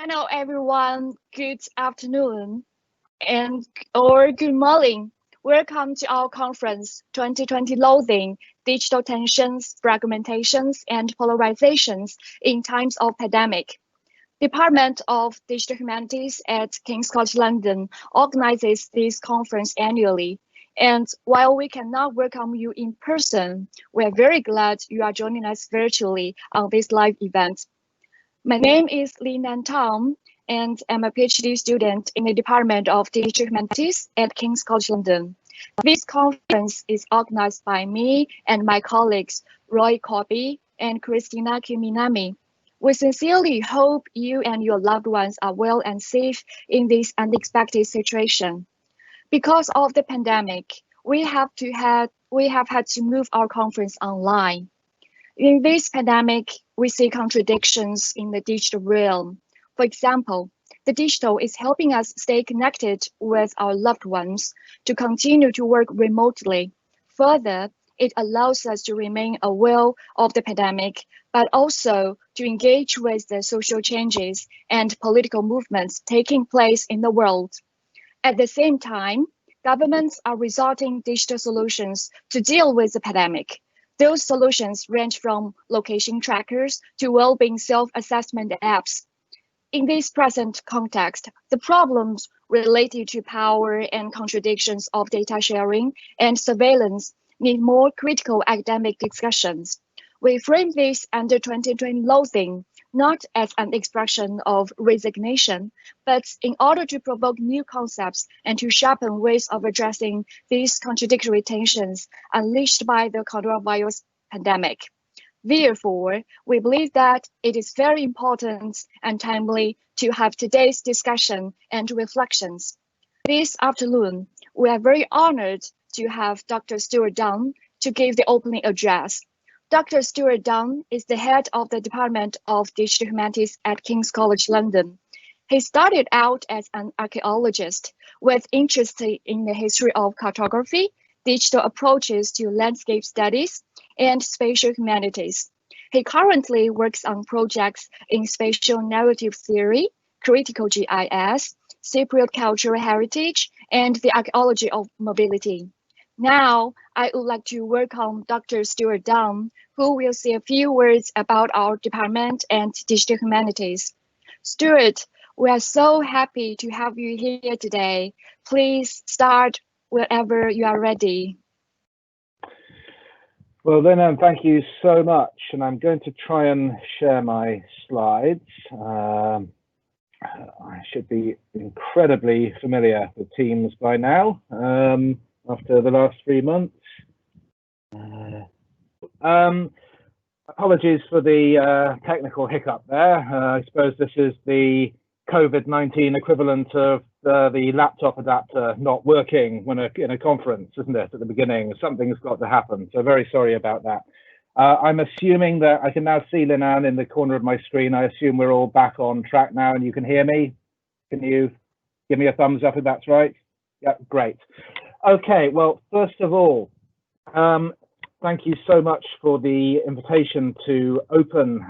Hello, everyone. Good afternoon and or good morning. Welcome to our conference 2020 Loathing, Digital Tensions, Fragmentations and Polarisations in Times of Pandemic. Department of Digital Humanities at King's College London organizes this conference annually. And while we cannot welcome you in person, we are very glad you are joining us virtually on this live event. My name is Lin Nan Tong, and I'm a PhD student in the Department of Digital Humanities at King's College London. This conference is organized by me and my colleagues, Roy Kobe and Christina Kiminami. We sincerely hope you and your loved ones are well and safe in this unexpected situation. Because of the pandemic, we have had to move our conference online. In this pandemic, we see contradictions in the digital realm. For example, the digital is helping us stay connected with our loved ones to continue to work remotely. Further, it allows us to remain aware of the pandemic, but also to engage with the social changes and political movements taking place in the world. At the same time, governments are resorting digital solutions to deal with the pandemic. Those solutions range from location trackers to well-being self-assessment apps. In this present context, the problems related to power and contradictions of data sharing and surveillance need more critical academic discussions. We frame this under 2020 Loathing, not as an expression of resignation, but in order to provoke new concepts and to sharpen ways of addressing these contradictory tensions unleashed by the coronavirus pandemic. Therefore, we believe that it is very important and timely to have today's discussion and reflections. This afternoon, we are very honored to have Dr. Stuart Dunn to give the opening address. Dr. Stuart Dunn is the head of the Department of Digital Humanities at King's College London. He started out as an archaeologist with interest in the history of cartography, digital approaches to landscape studies, and spatial humanities. He currently works on projects in spatial narrative theory, critical GIS, Cypriot cultural heritage, and the archaeology of mobility. Now, I would like to welcome Dr. Stuart Dunn, who will say a few words about our department and digital humanities. Stuart, we are so happy to have you here today. Please start wherever you are ready. Well, then, thank you so much. And I'm going to try and share my slides. I should be incredibly familiar with Teams by now, after the last 3 months. Apologies for the technical hiccup there. I suppose this is the COVID-19 equivalent of the laptop adapter not working when in a conference, isn't it, at the beginning? Something's got to happen, so very sorry about that. I'm assuming that I can now see Linan in the corner of my screen. I assume we're all back on track now and you can hear me. Can you give me a thumbs up if that's right? Yeah, great. Okay, well, first of all, thank you so much for the invitation to open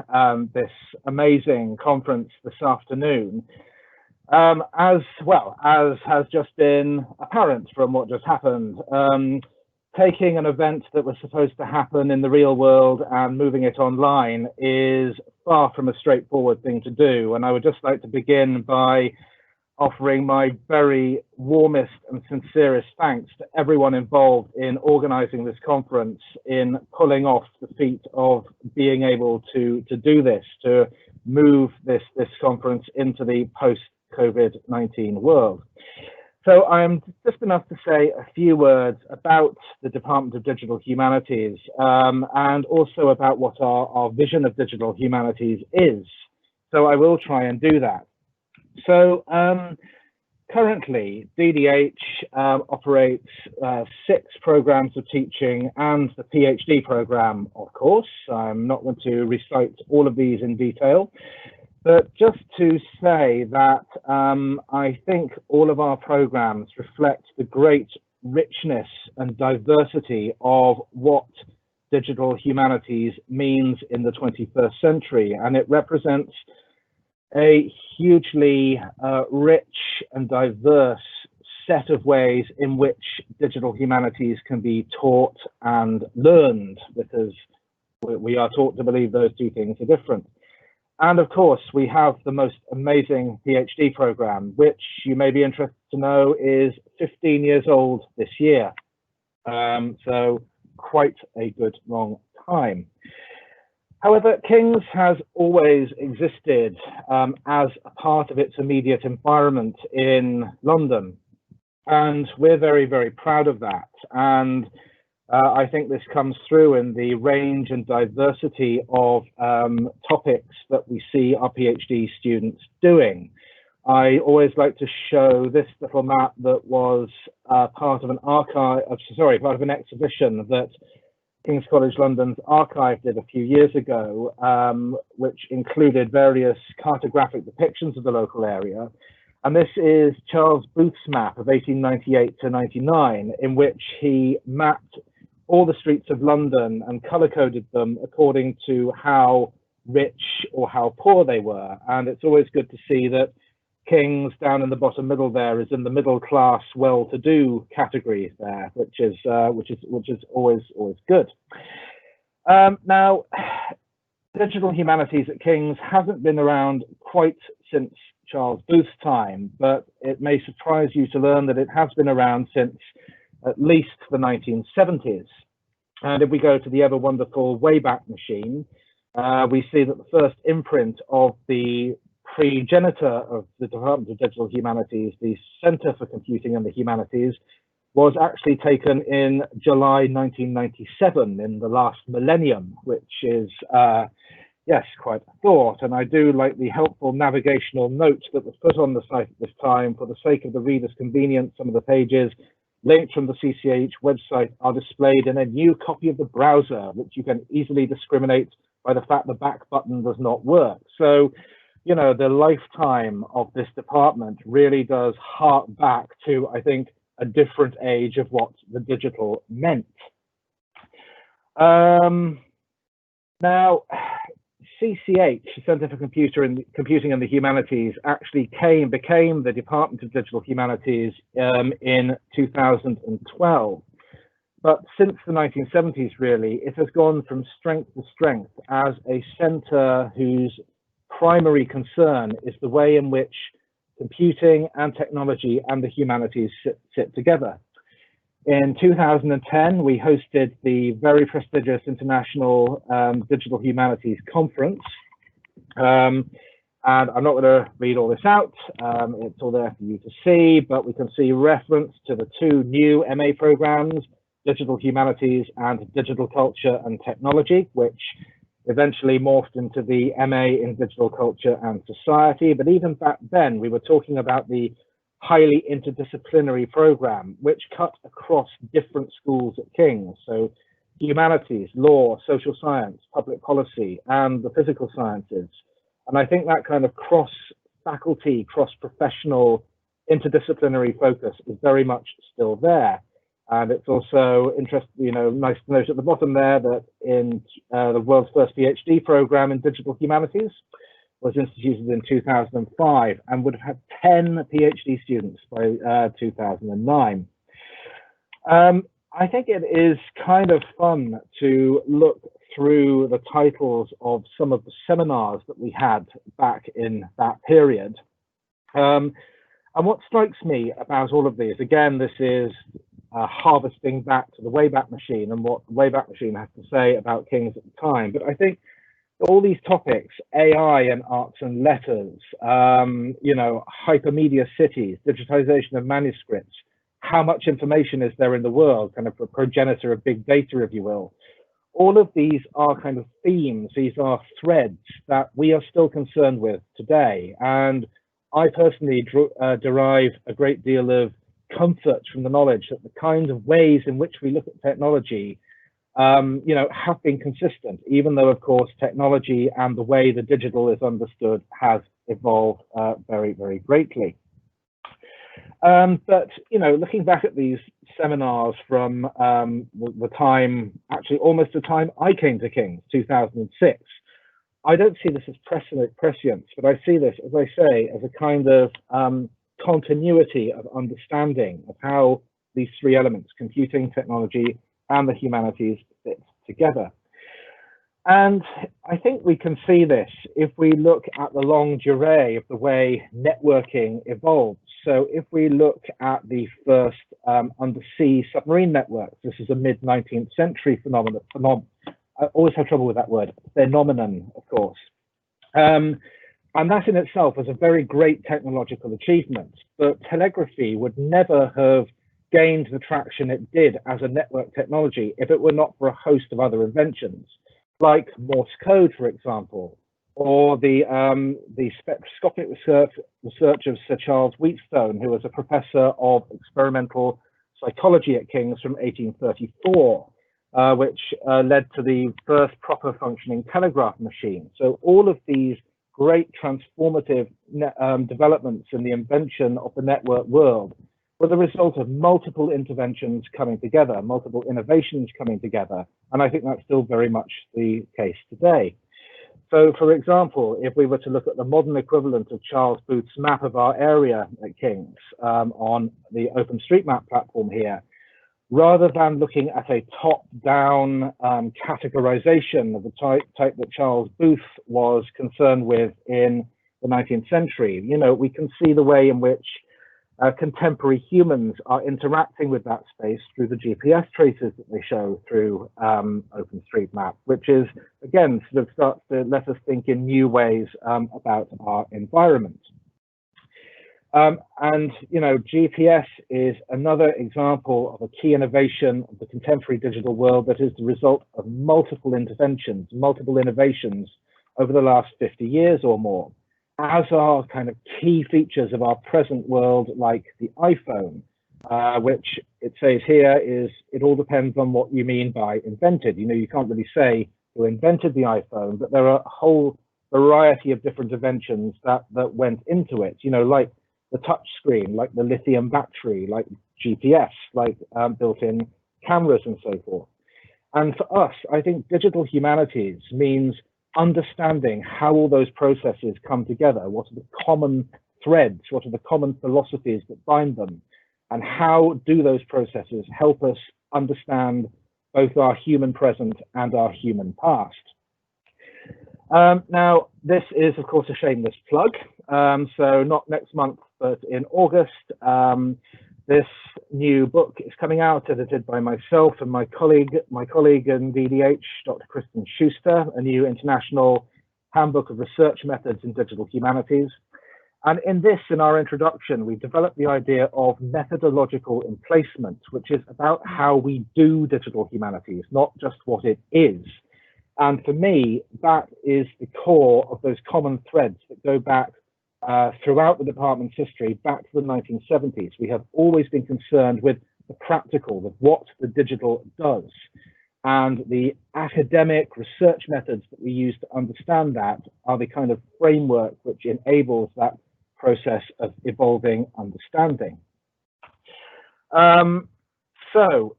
this amazing conference this afternoon. As has just been apparent from what just happened, taking an event that was supposed to happen in the real world and moving it online is far from a straightforward thing to do. And I would just like to begin by offering my very warmest and sincerest thanks to everyone involved in organizing this conference, in pulling off the feat of being able to do this, to move this conference into the post-COVID-19 world. So I'm just enough to say a few words about the Department of Digital Humanities and also about what our vision of digital humanities is. So I will try and do that. So currently, DDH operates 6 programs of teaching and the PhD program, of course. I'm not going to recite all of these in detail, but just to say that I think all of our programs reflect the great richness and diversity of what digital humanities means in the 21st century, and it represents a hugely rich and diverse set of ways in which digital humanities can be taught and learned, because we are taught to believe those two things are different. And of course, we have the most amazing PhD program, which you may be interested to know is 15 years old this year. So quite a good long time. However, King's has always existed as a part of its immediate environment in London. And we're very, very proud of that. And I think this comes through in the range and diversity of topics that we see our PhD students doing. I always like to show this little map that was part of an part of an exhibition that King's College London's archive did a few years ago, which included various cartographic depictions of the local area. And this is Charles Booth's map of 1898 to 99, in which he mapped all the streets of London and color-coded them according to how rich or how poor they were. And it's always good to see that King's down in the bottom middle there is in the middle class, well-to-do category there, which is always good. Now, digital humanities at King's hasn't been around quite since Charles Booth's time, but it may surprise you to learn that it has been around since at least the 1970s. And if we go to the ever wonderful Wayback Machine, we see that the first imprint of the progenitor of the Department of Digital Humanities, the Center for Computing and the Humanities, was actually taken in July 1997, in the last millennium, which is, yes, quite a thought. And I do like the helpful navigational note that was put on the site at this time. For the sake of the reader's convenience, some of the pages linked from the CCH website are displayed in a new copy of the browser, which you can easily discriminate by the fact the back button does not work. So, you know, the lifetime of this department really does hark back to, I think, a different age of what the digital meant. Now, CCH, Center for Computing and the Humanities, actually became the Department of Digital Humanities in 2012. But since the 1970s, really, it has gone from strength to strength as a center whose primary concern is the way in which computing and technology and the humanities sit together. In 2010, we hosted the very prestigious International Digital Humanities Conference. And I'm not going to read all this out. It's all there for you to see, but we can see reference to the two new MA programs, Digital Humanities and Digital Culture and Technology, which eventually morphed into the MA in Digital Culture and Society. But even back then, we were talking about the highly interdisciplinary program, which cut across different schools at King's. So humanities, law, social science, public policy, and the physical sciences. And I think that kind of cross-faculty, cross-professional, interdisciplinary focus is very much still there. And it's also interesting, you know, nice to note at the bottom there that in the world's first PhD program in digital humanities was instituted in 2005 and would have had 10 PhD students by 2009. I think it is kind of fun to look through the titles of some of the seminars that we had back in that period. And what strikes me about all of these, again, this is harvesting back to the Wayback Machine and what the Wayback Machine has to say about King's at the time. But I think all these topics, AI and arts and letters, you know, hypermedia cities, digitization of manuscripts, how much information is there in the world, kind of a progenitor of big data, if you will. All of these are kind of themes, these are threads that we are still concerned with today. And I personally derive a great deal of comfort from the knowledge that the kinds of ways in which we look at technology, you know, have been consistent, even though, of course, technology and the way the digital is understood has evolved very, very greatly. But, you know, looking back at these seminars from the time, actually almost the time I came to King's, 2006, I don't see this as prescience, but I see this, as I say, as a kind of continuity of understanding of how these three elements, computing, technology, and the humanities, fit together. And I think we can see this if we look at the longue durée of the way networking evolves. So if we look at the first undersea submarine networks, this is a mid-19th century phenomenon. I always have trouble with that word, phenomenon, of course. And that in itself was a very great technological achievement, but telegraphy would never have gained the traction it did as a network technology if it were not for a host of other inventions, like Morse code, for example, or the spectroscopic research of Sir Charles Wheatstone, who was a professor of experimental psychology at King's from 1834, which led to the first proper functioning telegraph machine. So all of these great transformative developments in the invention of the network world were the result of multiple interventions coming together, multiple innovations coming together. And I think that's still very much the case today. So, for example, if we were to look at the modern equivalent of Charles Booth's map of our area at King's on the OpenStreetMap platform here, rather than looking at a top-down categorization of the type that Charles Booth was concerned with in the 19th century, you know, we can see the way in which contemporary humans are interacting with that space through the GPS traces that they show through OpenStreetMap, which is, again, sort of starts to let us think in new ways about our environment. And, you know, GPS is another example of a key innovation of the contemporary digital world that is the result of multiple interventions, multiple innovations over the last 50 years or more, as are kind of key features of our present world, like the iPhone, which it says here is, it all depends on what you mean by invented. You know, you can't really say who invented the iPhone, but there are a whole variety of different inventions that went into it, you know, like the touch screen, like the lithium battery, like GPS, like built-in cameras and so forth. And for us, I think digital humanities means understanding how all those processes come together. What are the common threads? What are the common philosophies that bind them? And how do those processes help us understand both our human present and our human past? Now, this is, of course, a shameless plug. So not next month, but in August, this new book is coming out, edited by myself and my colleague in DDH, Dr. Kristen Schuster, a new international handbook of research methods in digital humanities. And in this, in our introduction, we developed the idea of methodological emplacement, which is about how we do digital humanities, not just what it is. And for me, that is the core of those common threads that go back throughout the department's history, back to the 1970s. We have always been concerned with the practical, with what the digital does. And the academic research methods that we use to understand that are the kind of framework which enables that process of evolving understanding. So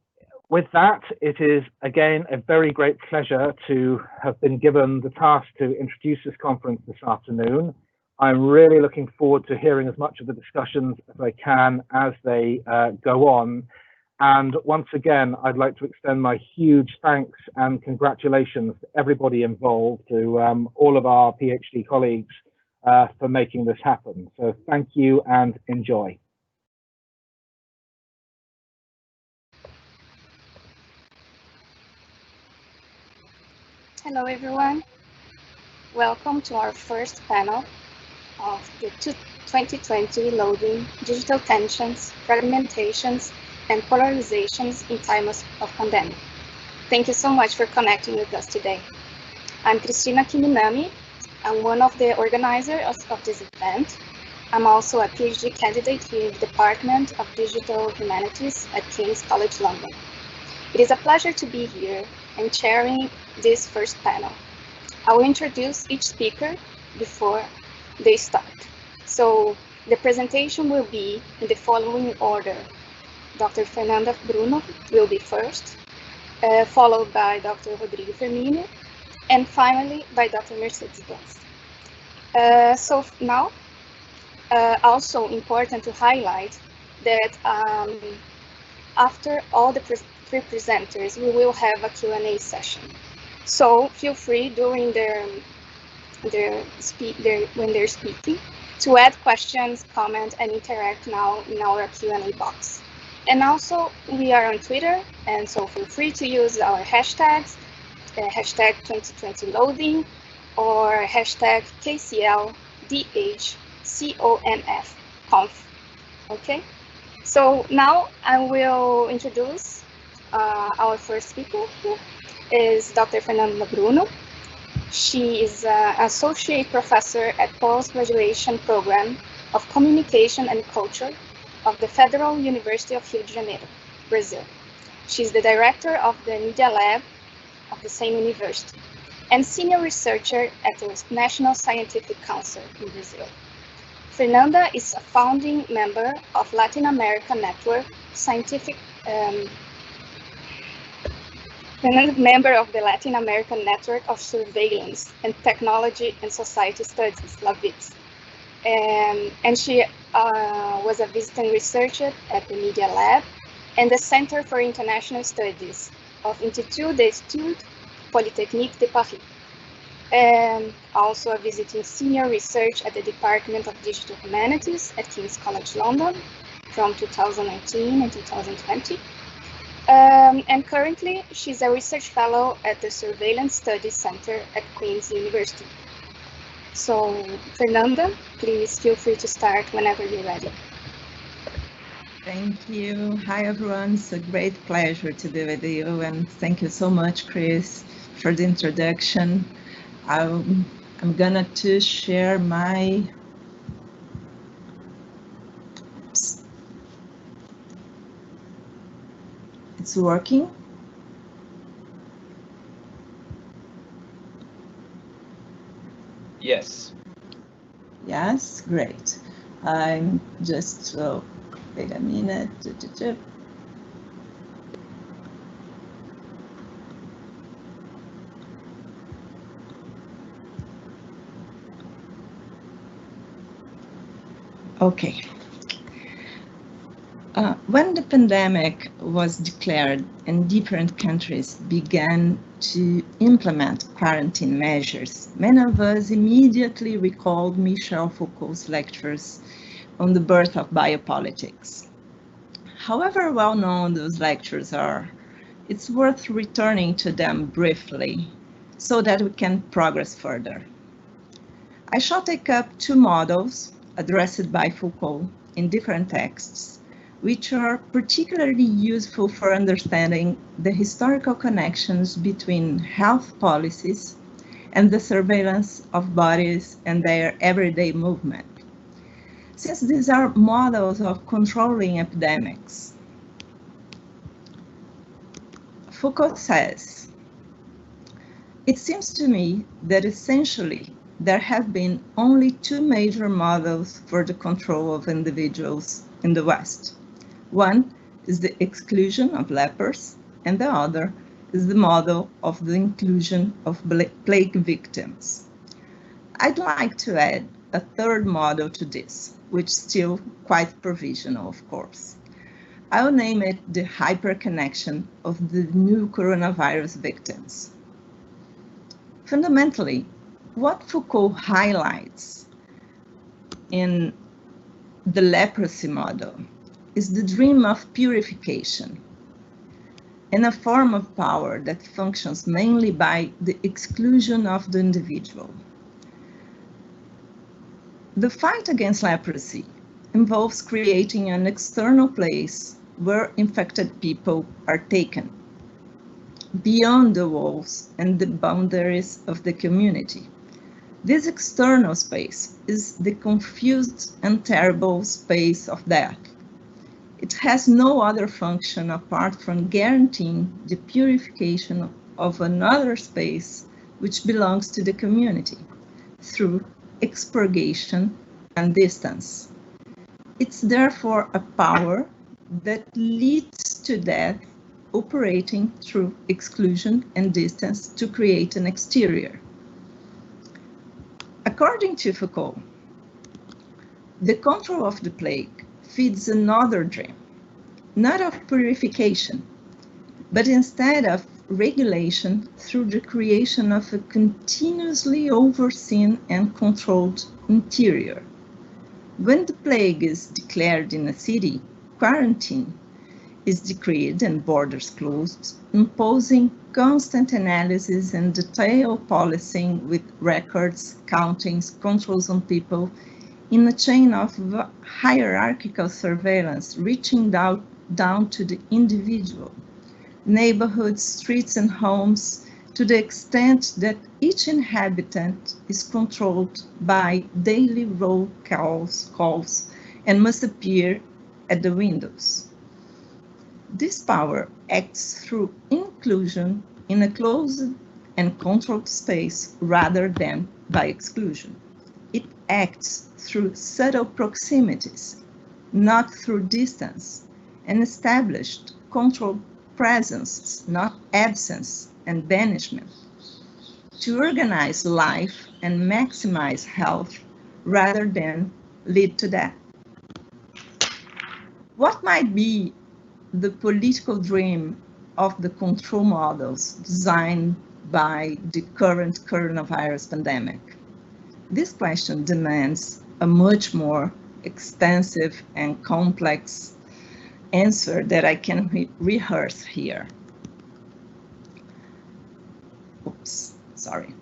with that, it is again a very great pleasure to have been given the task to introduce this conference this afternoon. I'm really looking forward to hearing as much of the discussions as I can as they go on. And once again, I'd like to extend my huge thanks and congratulations to everybody involved, to all of our PhD colleagues for making this happen. So thank you and enjoy. Hello, everyone. Welcome to our first panel of the 2020 Loathing, Digital Tensions, Fragmentations, and Polarisations in Times of Pandemic. Thank you so much for connecting with us today. I'm Cristina Kiminami. I'm one of the organizers of this event. I'm also a PhD candidate here in the Department of Digital Humanities at King's College London. It is a pleasure to be here and chairing this first panel. I will introduce each speaker before they start. So the presentation will be in the following order. Dr. Fernanda Bruno will be first, followed by Dr. Rodrigo Firmino, and finally by Dr. Mercedes Bunz. So now, also important to highlight that after all the three presenters, we will have a Q&A session. So feel free during when they're speaking to add questions, comment, and interact now in our Q&A box. And also, we are on Twitter, and so feel free to use our hashtags, hashtag 2020 Loathing, or hashtag KCLDHCONF. Okay? So now I will introduce our first speaker, who is Dr. Fernanda Bruno. She is an associate professor at postgraduation program of communication and culture of the Federal University of Rio de Janeiro, Brazil. She's the director of the Media Lab of the same university and senior researcher at the National Scientific Council in Brazil. Fernanda is a founding member of Latin American Network member of the Latin American Network of Surveillance and Technology and Society Studies, LAVITS. And she was a visiting researcher at the Media Lab and the Center for International Studies of Institut d'Etudes Polytechnique de Paris. And also a visiting senior research at the Department of Digital Humanities at King's College London from 2019 and 2020. And currently, she's a research fellow at the Surveillance Studies Center at Queen's University. So, Fernanda, please feel free to start whenever you're ready. Thank you. Hi, everyone. It's a great pleasure to be with you, and thank you so much, Chris, for the introduction. I'm gonna to share my It's working. Yes. Yes, great. I'm just, wait a minute. Okay. When the pandemic was declared and different countries began to implement quarantine measures, many of us immediately recalled Michel Foucault's lectures on the birth of biopolitics. However well known those lectures are, it's worth returning to them briefly so that we can progress further. I shall take up two models addressed by Foucault in different texts, which are particularly useful for understanding the historical connections between health policies and the surveillance of bodies and their everyday movement. Since these are models of controlling epidemics, Foucault says, "It seems to me that essentially there have been only two major models for the control of individuals in the West. One is the exclusion of lepers, and the other is the model of the inclusion of plague victims. I'd like to add a third model to this, which is still quite provisional, of course. I'll name it the hyperconnection of the new coronavirus victims. Fundamentally, what Foucault highlights in the leprosy model is the dream of purification in a form of power that functions mainly by the exclusion of the individual. The fight against leprosy involves creating an external place where infected people are taken, beyond the walls and the boundaries of the community. This external space is the confused and terrible space of death. It has no other function apart from guaranteeing the purification of another space which belongs to the community through expurgation and distance. It's therefore a power that leads to death operating through exclusion and distance to create an exterior. According to Foucault, the control of the plague feeds another dream, not of purification, but instead of regulation through the creation of a continuously overseen and controlled interior. When the plague is declared in a city, quarantine is decreed and borders closed, imposing constant analysis and detailed policing with records, countings, controls on people in a chain of hierarchical surveillance reaching down to the individual, neighborhoods, streets, and homes, to the extent that each inhabitant is controlled by daily roll calls and must appear at the windows. This power acts through inclusion in a closed and controlled space rather than by exclusion. It acts through subtle proximities, not through distance, and established controlled presence, not absence and banishment, to organize life and maximize health rather than lead to death. What might be the political dream of the control models designed by the current coronavirus pandemic? This question demands a much more extensive and complex answer that I can rehearse here. Oops, sorry.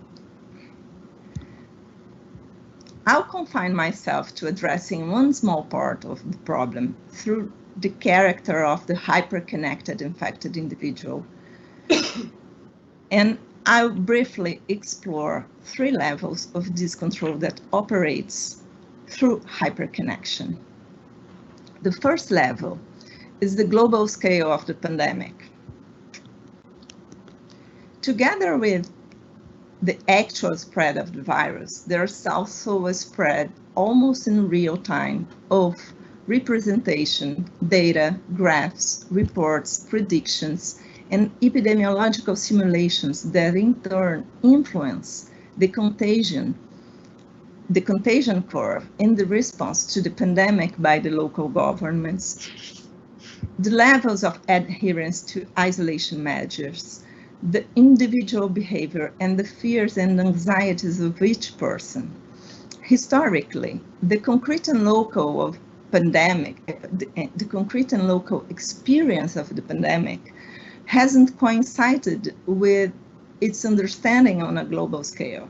I'll confine myself to addressing one small part of the problem through the character of the hyperconnected infected individual. And I'll briefly explore 3 levels of this control that operates through hyperconnection. The first level is the global scale of the pandemic. Together with the actual spread of the virus, there's also a spread almost in real time of representation, data, graphs, reports, predictions, and epidemiological simulations that in turn influence the contagion curve in the response to the pandemic by the local governments, the levels of adherence to isolation measures, the individual behavior, and the fears and anxieties of each person. Historically, the concrete and local of pandemic, the concrete and local experience of the pandemic hasn't coincided with its understanding on a global scale.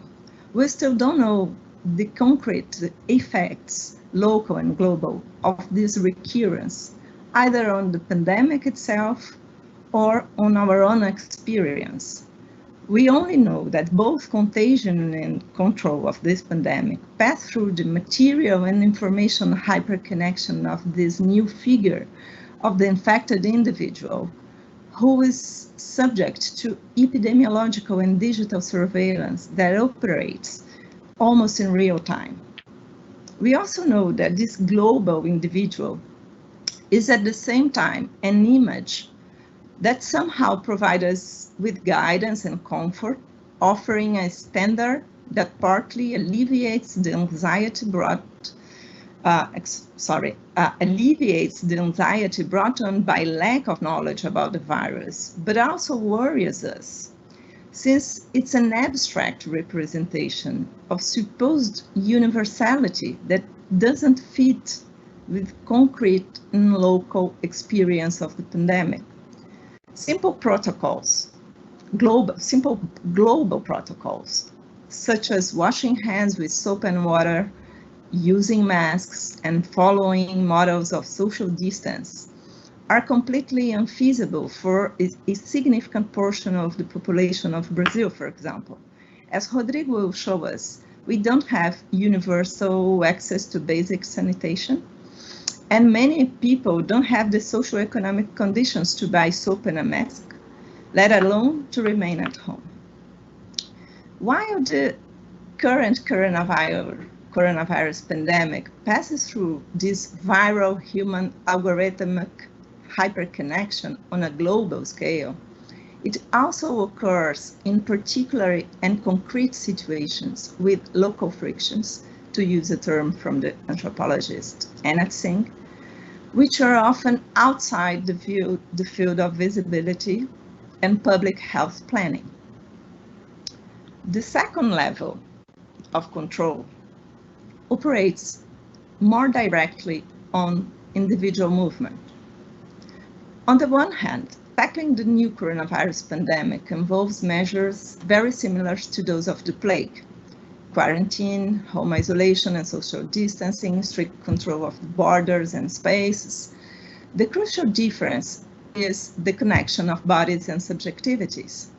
We still don't know the concrete effects, local and global, of this recurrence, either on the pandemic itself or on our own experience. We only know that both contagion and control of this pandemic pass through the material and information hyperconnection of this new figure of the infected individual, who is subject to epidemiological and digital surveillance that operates almost in real time. We also know that this global individual is at the same time an image that somehow provides us with guidance and comfort, offering a standard that partly alleviates the anxiety brought on by lack of knowledge about the virus, but also worries us, since it's an abstract representation of supposed universality that doesn't fit with concrete and local experience of the pandemic. Simple global protocols, such as washing hands with soap and water, using masks, and following models of social distance, are completely unfeasible for a significant portion of the population of Brazil, for example. As Rodrigo will show us, we don't have universal access to basic sanitation, and many people don't have the socioeconomic conditions to buy soap and a mask, let alone to remain at home. While the current coronavirus pandemic passes through this viral human algorithmic hyperconnection on a global scale, it also occurs in particular and concrete situations with local frictions, to use a term from the anthropologist Annette Singh, which are often outside the field of visibility and public health planning. The second level of control operates more directly on individual movement. On the one hand, tackling the new coronavirus pandemic involves measures very similar to those of the plague: quarantine, home isolation and social distancing, strict control of borders and spaces. The crucial difference is the connection of bodies and subjectivities.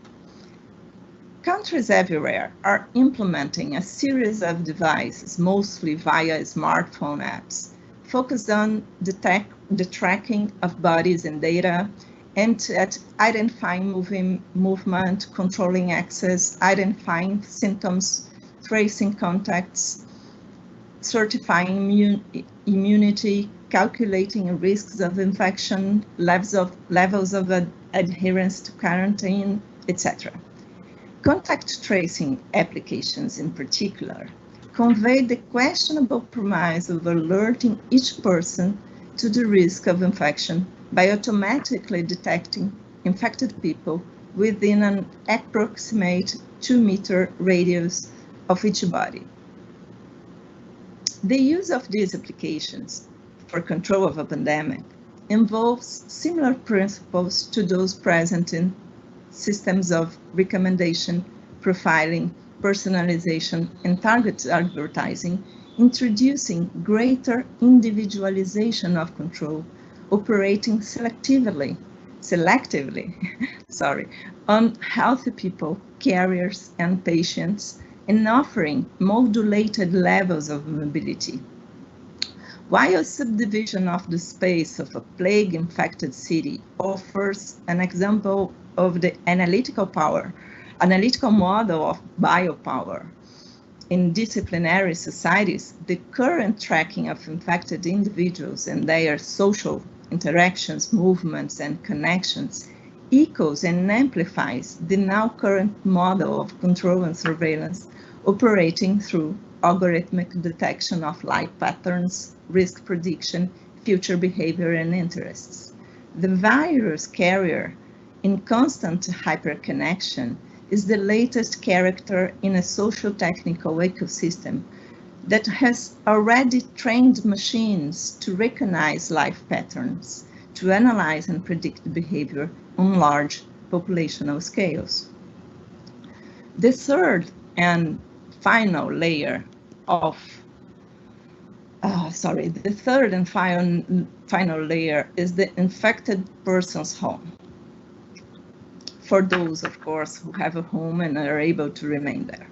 Countries everywhere are implementing a series of devices, mostly via smartphone apps, focused on the tracking of bodies and data, and at identifying movement, controlling access, identifying symptoms, tracing contacts, certifying immunity, calculating risks of infection, levels of adherence to quarantine, etc. Contact tracing applications in particular convey the questionable premise of alerting each person to the risk of infection by automatically detecting infected people within an approximate 2-meter radius of each body. The use of these applications for control of a pandemic involves similar principles to those present in systems of recommendation, profiling, personalization, and target advertising, introducing greater individualization of control, operating selectively on healthy people, carriers, and patients, and offering modulated levels of mobility. While subdivision of the space of a plague-infected city offers an example of the analytical model of biopower, in disciplinary societies, the current tracking of infected individuals and their social interactions, movements, and connections echoes and amplifies the now current model of control and surveillance operating through algorithmic detection of life patterns, risk prediction, future behavior, and interests. The virus carrier in constant hyperconnection is the latest character in a social technical ecosystem that has already trained machines to recognize life patterns, to analyze and predict behavior on large populational scales. The third and final layer of final layer is the infected person's home. For those, of course, who have a home and are able to remain there.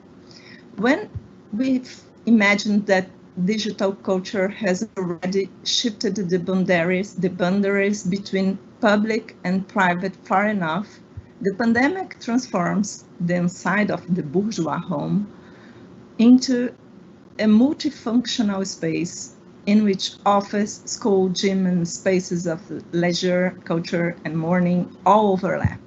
When we've imagined that digital culture has already shifted the boundaries between public and private far enough, the pandemic transforms the inside of the bourgeois home into a multifunctional space in which office, school, gym, and spaces of leisure, culture, and mourning all overlap.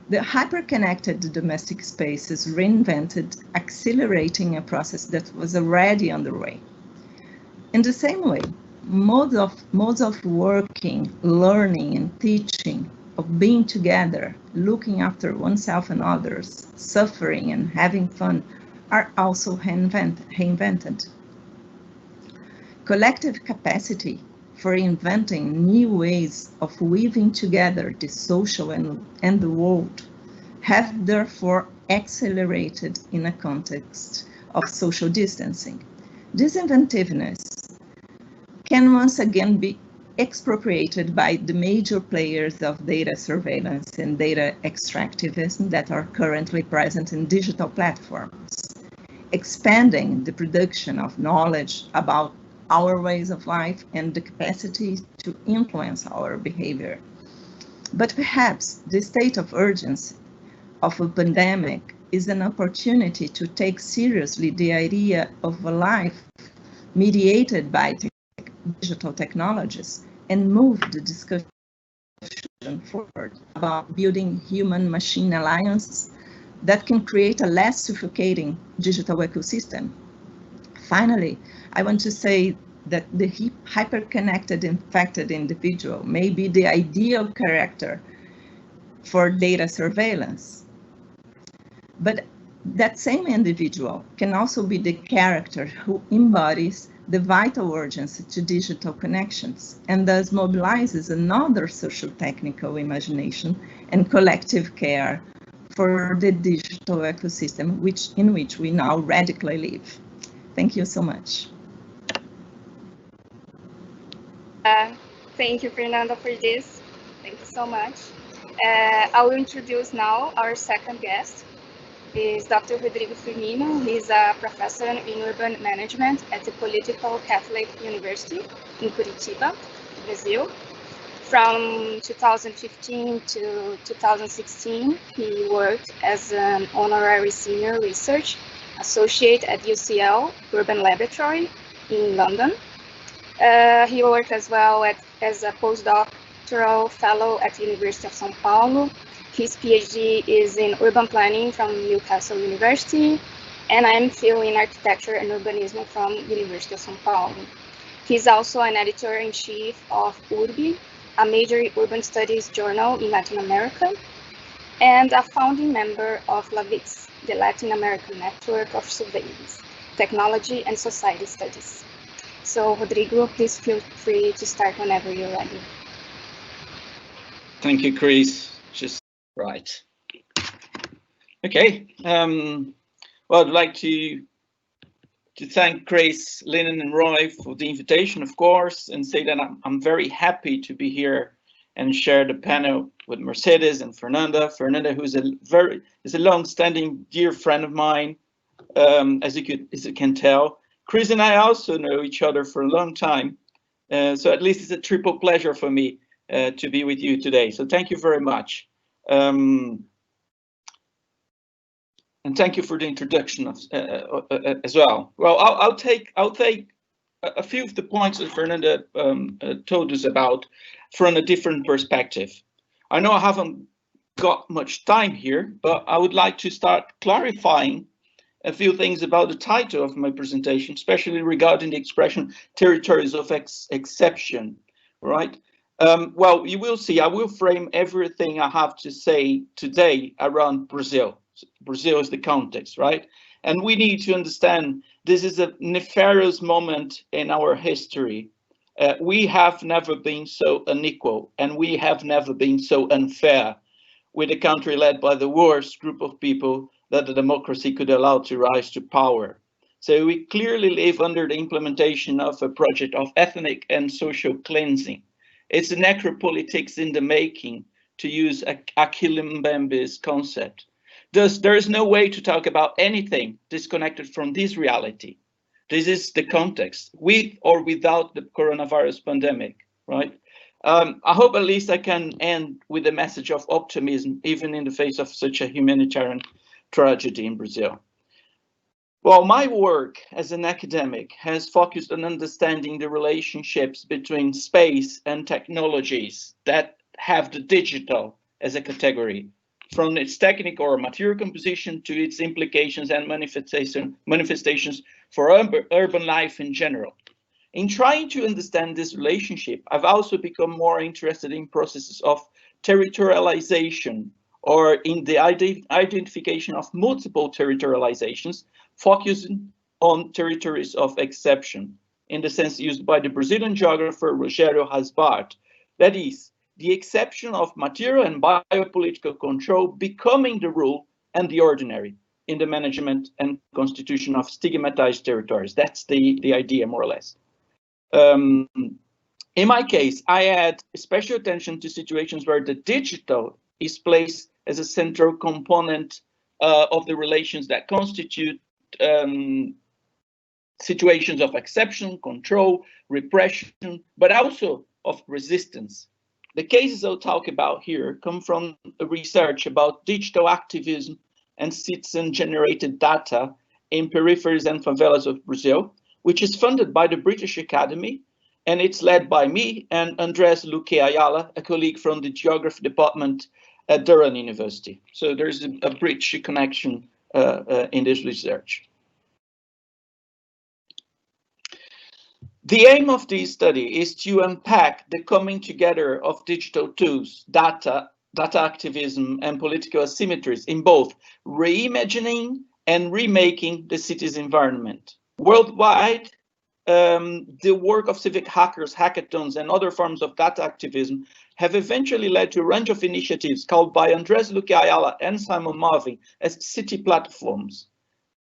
The hyperconnected domestic space is reinvented, accelerating a process that was already underway. In the same way, modes of working, learning, and teaching, of being together, looking after oneself and others, suffering and having fun, are also reinvented. Collective capacity for inventing new ways of weaving together the social and the world have therefore accelerated in a context of social distancing. This inventiveness can once again be expropriated by the major players of data surveillance and data extractivism that are currently present in digital platforms, expanding the production of knowledge about our ways of life and the capacity to influence our behavior. But perhaps the state of urgency of a pandemic is an opportunity to take seriously the idea of a life mediated by digital technologies and move the discussion forward about building human-machine alliances that can create a less suffocating digital ecosystem. Finally, I want to say that the hyperconnected infected individual may be the ideal character for data surveillance. But that same individual can also be the character who embodies the vital urgency to digital connections and thus mobilizes another social technical imagination and collective care for the digital ecosystem in which we now radically live. Thank you so much. Thank you, Fernanda, for this. Thank you so much. I will introduce now our second guest. Is Dr. Rodrigo Firmino. He's a professor in urban management at the Political Catholic University in Curitiba, Brazil. From 2015 to 2016, he worked as an honorary senior research associate at UCL Urban Laboratory in London. He worked as well as a postdoctoral fellow at the University of São Paulo. His PhD is in urban planning from Newcastle University, and I'm Phil in architecture and urbanism from University of São Paulo. He's also an editor-in-chief of URBI, a major urban studies journal in Latin America, and a founding member of LAVIX, the Latin American Network of Surveillance, Technology and Society Studies. So, Rodrigo, please feel free to start whenever you're ready. Thank you, Chris. Right. Okay. Well, I'd like to thank Grace, Lennon, and Roy for the invitation, of course, and say that I'm very happy to be here and share the panel with Mercedes and Fernanda. Fernanda, who's a long-standing dear friend of mine, as you can tell. Chris and I also know each other for a long time, so at least it's a triple pleasure for me to be with you today. So thank you very much. And thank you for the introduction as well. Well, I'll take a few of the points that Fernanda told us about from a different perspective. I know I haven't got much time here, but I would like to start clarifying a few things about the title of my presentation, especially regarding the expression territories of exception, right? Well, you will see, I will frame everything I have to say today around Brazil. Brazil is the context, right? And we need to understand this is a nefarious moment in our history. We have never been so unequal, and we have never been so unfair with a country led by the worst group of people that the democracy could allow to rise to power. So we clearly live under the implementation of a project of ethnic and social cleansing. It's a necropolitics in the making, to use Achille Mbembe's concept. Thus, there is no way to talk about anything disconnected from this reality. This is the context, with or without the coronavirus pandemic, right? I hope at least I can end with a message of optimism, even in the face of such a humanitarian tragedy in Brazil. Well, my work as an academic has focused on understanding the relationships between space and technologies that have the digital as a category, from its technical or material composition to its implications and manifestations for urban life in general. In trying to understand this relationship, I've also become more interested in processes of territorialization, or in the identification of multiple territorializations, focusing on territories of exception, in the sense used by the Brazilian geographer Rogério Hasbart, that is, the exception of material and biopolitical control becoming the rule and the ordinary in the management and constitution of stigmatized territories. That's the idea, more or less. In my case, I add special attention to situations where the digital is placed as a central component of the relations that constitute situations of exception, control, repression, but also of resistance. The cases I'll talk about here come from the research about digital activism and citizen-generated data in peripheries and favelas of Brazil, which is funded by the British Academy and it's led by me and Andrés Luque Ayala, a colleague from the Geography Department at Durham University. So there's a bridge connection in this research. The aim of this study is to unpack the coming together of digital tools, data activism, and political asymmetries in both reimagining and remaking the city's environment. Worldwide, the work of civic hackers, hackathons, and other forms of data activism have eventually led to a range of initiatives called by Andrés Luque Ayala and Simon Marvin as city platforms.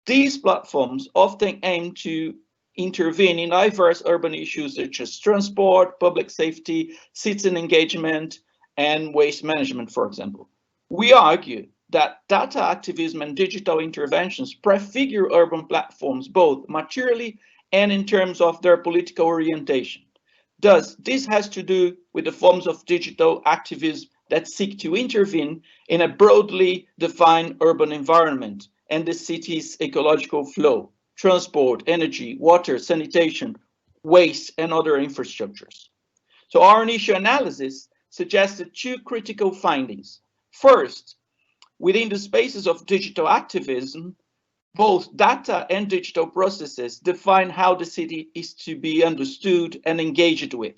These platforms often aim to intervene in diverse urban issues such as transport, public safety, citizen engagement, and waste management, for example. We argue that data activism and digital interventions prefigure urban platforms both materially and in terms of their political orientation. Thus, this has to do with the forms of digital activism that seek to intervene in a broadly defined urban environment and the city's ecological flow, transport, energy, water, sanitation, waste, and other infrastructures. So our initial analysis suggested two critical findings. First, within the spaces of digital activism, both data and digital processes define how the city is to be understood and engaged with.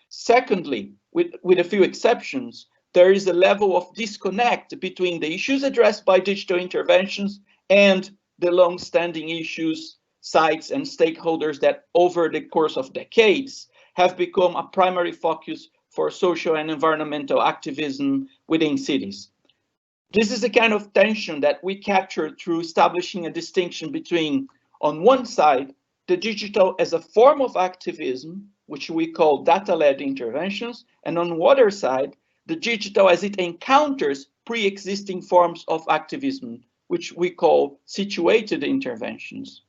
Secondly, with a few exceptions, there is a level of disconnect between the issues addressed by digital interventions and the long-standing issues, sites, and stakeholders that over the course of decades have become a primary focus for social and environmental activism within cities. This is a kind of tension that we capture through establishing a distinction between, on one side, the digital as a form of activism, which we call data-led interventions, and on the other side, the digital as it encounters pre-existing forms of activism, which we call situated interventions.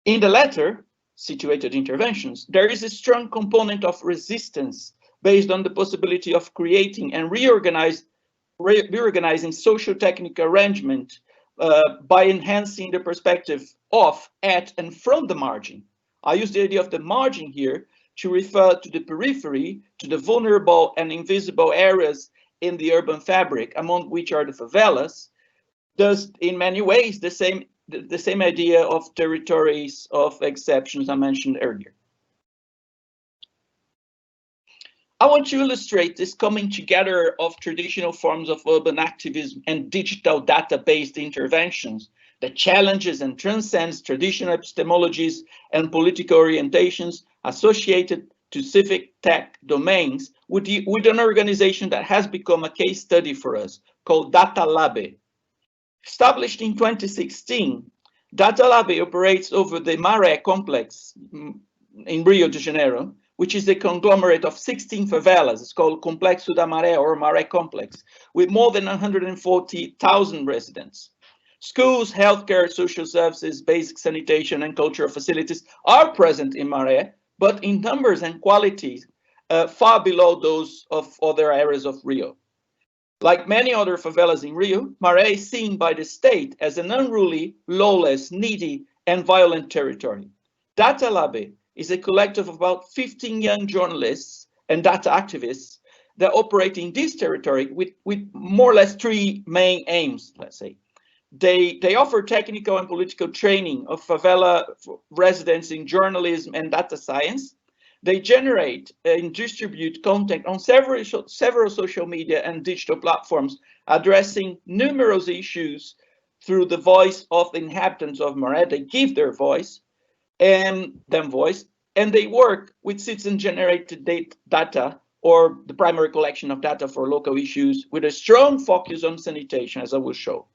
In the latter, situated interventions, there is a strong component of resistance based on the possibility of creating and reorganizing socio-technical arrangement by enhancing the perspective of, at, and from the margin. I use the idea of the margin here to refer to the periphery, to the vulnerable and invisible areas in the urban fabric, among which are the favelas. Thus, in many ways, the same idea of territories of exceptions I mentioned earlier. I want to illustrate this coming together of traditional forms of urban activism and digital data-based interventions that challenges and transcends traditional epistemologies and political orientations associated to civic tech domains with an organization that has become a case study for us called Data Lab. Established in 2016, Data Lab operates over the Maré complex in Rio de Janeiro, which is a conglomerate of 16 favelas. It's called Complexo da Maré or Maré Complex, with more than 140,000 residents. Schools, healthcare, social services, basic sanitation, and cultural facilities are present in Maré, but in numbers and quality far below those of other areas of Rio. Like many other favelas in Rio, Maré is seen by the state as an unruly, lawless, needy, and violent territory. Data Lab is a collective of about 15 young journalists and data activists that operate in this territory with more or less three main aims, let's say. They offer technical and political training of favela residents in journalism and data science. They generate and distribute content on several social media and digital platforms addressing numerous issues through the voice of the inhabitants of Maré. They give their voice, and they work with citizen-generated data or the primary collection of data for local issues with a strong focus on sanitation, as I will show.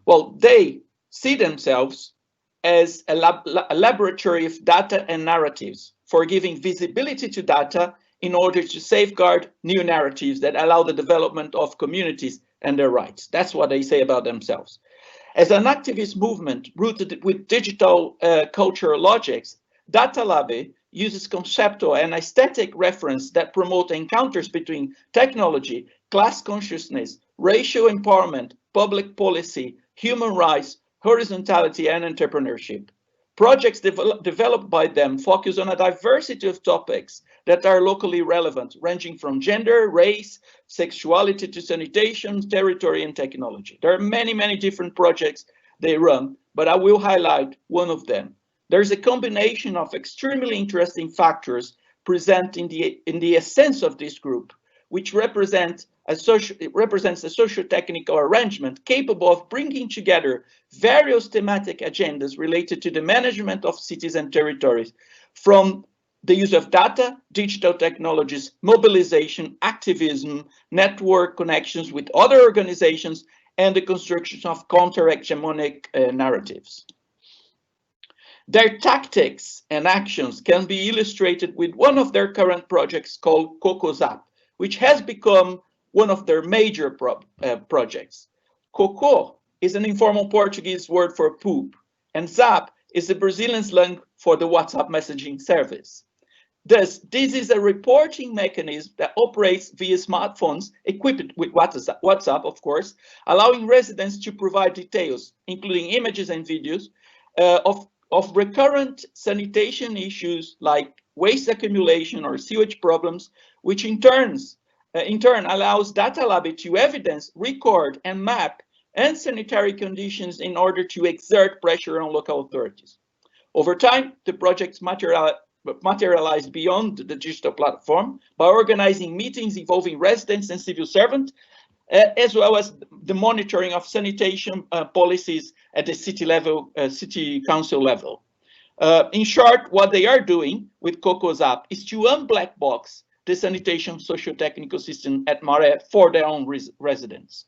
Well, they see themselves as a laboratory of data and narratives for giving visibility to data in order to safeguard new narratives that allow the development of communities and their rights. That's what they say about themselves. As an activist movement rooted with digital cultural logics, Data Lab uses conceptual and aesthetic reference that promote encounters between technology, class consciousness, racial empowerment, public policy, human rights, horizontality, and entrepreneurship. Projects developed by them focus on a diversity of topics that are locally relevant, ranging from gender, race, sexuality to sanitation, territory, and technology. There are many, many different projects they run, but I will highlight one of them. There's a combination of extremely interesting factors present in the essence of this group, which represents a socio-technical arrangement capable of bringing together various thematic agendas related to the management of cities and territories, from the use of data, digital technologies, mobilization, activism, network connections with other organizations, and the construction of counter-hegemonic narratives. Their tactics and actions can be illustrated with one of their current projects called CocoZap, which has become one of their major projects. Cocô is an informal Portuguese word for poop, and Zap is the Brazilian slang for the WhatsApp messaging service. Thus, this is a reporting mechanism that operates via smartphones equipped with WhatsApp, of course, allowing residents to provide details, including images and videos, of recurrent sanitation issues like waste accumulation or sewage problems, which in turn allows Data Lab to evidence, record, and map unsanitary conditions in order to exert pressure on local authorities. Over time, the projects materialized beyond the digital platform by organizing meetings involving residents and civil servants, as well as the monitoring of sanitation policies at the city level, city council level. In short, what they are doing with CocoZap is to unblack box the sanitation socio-technical system at Maré for their own residents.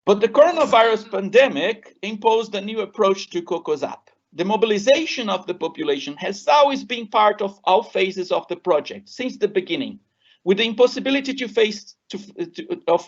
But the coronavirus pandemic imposed a new approach to CocoZap. The mobilization of the population has always been part of all phases of the project since the beginning. With the impossibility of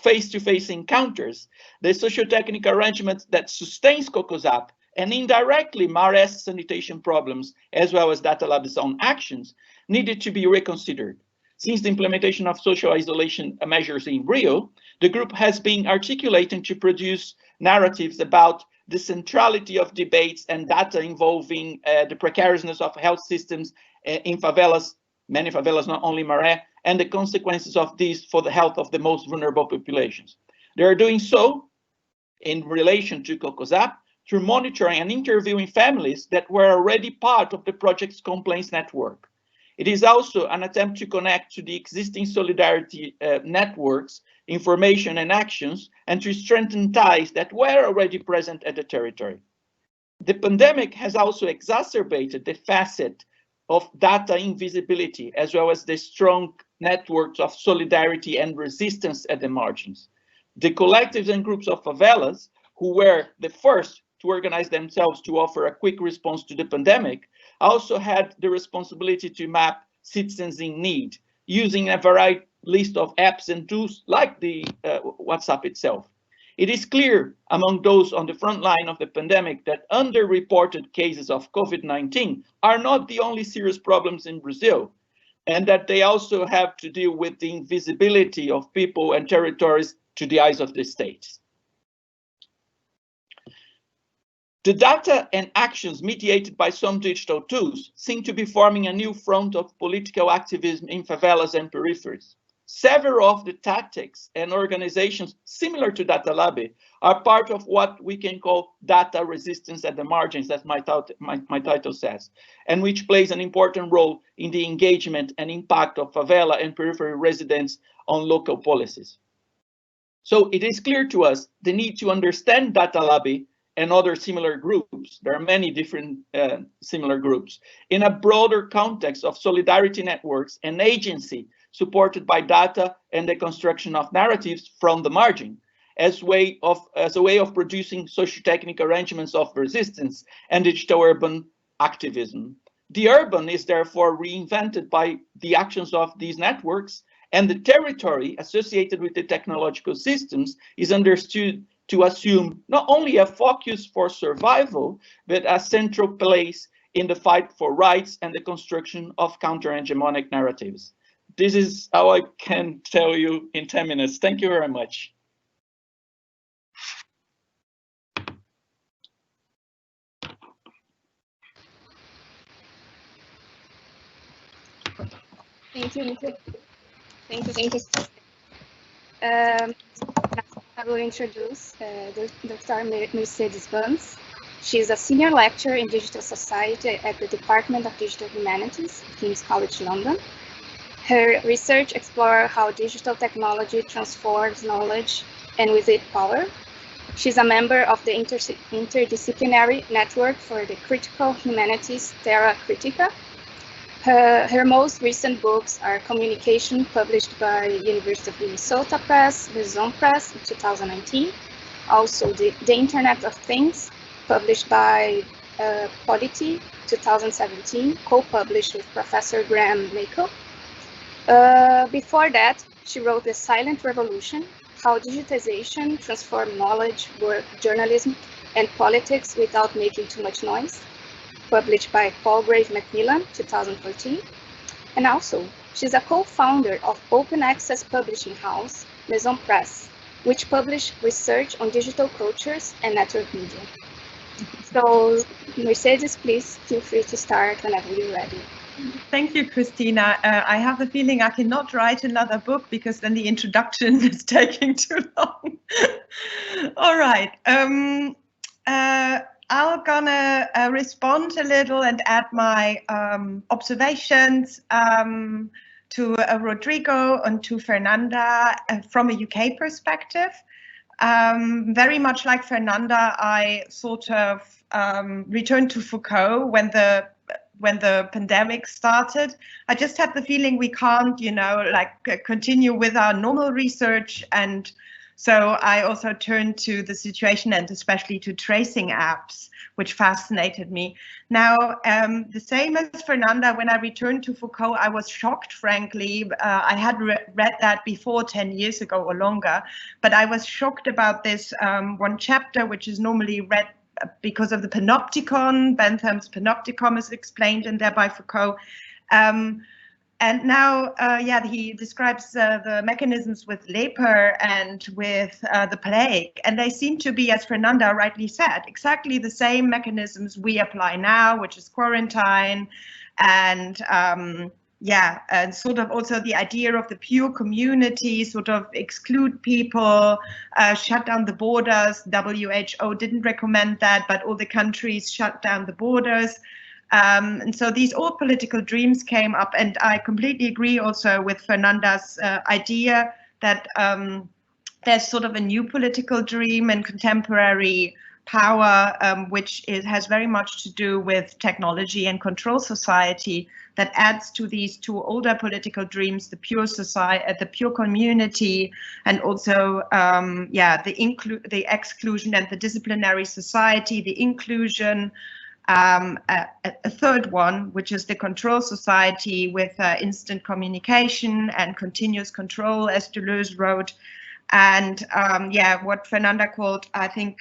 face-to-face encounters, the socio-technical arrangement that sustains CocoZap and indirectly Maré's sanitation problems, as well as Data Lab's own actions, needed to be reconsidered. Since the implementation of social isolation measures in Rio, the group has been articulating to produce narratives about the centrality of debates and data involving the precariousness of health systems in favelas, many favelas, not only Maré, and the consequences of this for the health of the most vulnerable populations. They are doing so in relation to CocoZap through monitoring and interviewing families that were already part of the project's complaints network. It is also an attempt to connect to the existing solidarity networks, information and actions, and to strengthen ties that were already present at the territory. The pandemic has also exacerbated the facet of data invisibility, as well as the strong networks of solidarity and resistance at the margins. The collectives and groups of favelas, who were the first to organize themselves to offer a quick response to the pandemic, also had the responsibility to map citizens in need, using a varied list of apps and tools like the WhatsApp itself. It is clear among those on the front line of the pandemic that underreported cases of COVID-19 are not the only serious problems in Brazil, and that they also have to deal with the invisibility of people and territories to the eyes of the states. The data and actions mediated by some digital tools seem to be forming a new front of political activism in favelas and peripheries. Several of the tactics and organizations similar to Data Lab are part of what we can call data resistance at the margins, as my title says, and which plays an important role in the engagement and impact of favela and periphery residents on local policies. So it is clear to us the need to understand Data Lab and other similar groups, there are many different similar groups, in a broader context of solidarity networks and agency supported by data and the construction of narratives from the margin, as a way of producing socio-technical arrangements of resistance and digital urban activism. The urban is therefore reinvented by the actions of these networks, and the territory associated with the technological systems is understood to assume not only a focus for survival, but a central place in the fight for rights and the construction of counter-hegemonic narratives. This is how I can tell you in 10 minutes. Thank you very much. Thank you. Thank you. I will introduce Dr. Mercedes Bunz. She is a senior lecturer in digital society at the Department of Digital Humanities, King's College London. Her research explores how digital technology transforms knowledge and with it power. She's a member of the interdisciplinary network for the critical humanities Terra Critica. Her most recent books are Communication, published by University of Minnesota Press, Raison Press in 2019. Also, the Internet of Things, published by Polity 2017, co-published with Professor Graham Mako. Before that, she wrote The Silent Revolution, How Digitization Transformed Knowledge, Work, Journalism, and Politics Without Making Too Much Noise, published by Palgrave Macmillan, 2014. And also, she's a co-founder of open access publishing house, Maison Press, which publishes research on digital cultures and network media. So, Mercedes, please feel free to start whenever you're ready. Thank you, Christina. I have the feeling I cannot write another book because then the introduction is taking too long. All right. I'm gonna respond a little and add my observations to Rodrigo and to Fernanda from a UK perspective. Very much like Fernanda, I sort of returned to Foucault when the pandemic started. I just had the feeling we can't, continue with our normal research, and so I also turned to the situation and especially to tracing apps, which fascinated me. Now, the same as Fernanda, when I returned to Foucault, I was shocked, frankly. I had read that before 10 years ago or longer, but I was shocked about this one chapter, which is normally read because of the panopticon. Bentham's panopticon is explained in there by Foucault. And now, he describes the mechanisms with leper and with the plague. And they seem to be, as Fernanda rightly said, exactly the same mechanisms we apply now, which is quarantine and and sort of also the idea of the pure community, sort of exclude people, shut down the borders. WHO didn't recommend that, but all the countries shut down the borders. And so these old political dreams came up, and I completely agree also with Fernanda's idea that there's sort of a new political dream and contemporary power, which has very much to do with technology and control society, that adds to these two older political dreams, the pure society, the pure community, and also the exclusion and the disciplinary society, the inclusion. A third one, which is the control society with instant communication and continuous control, as Deleuze wrote. And what Fernanda called, I think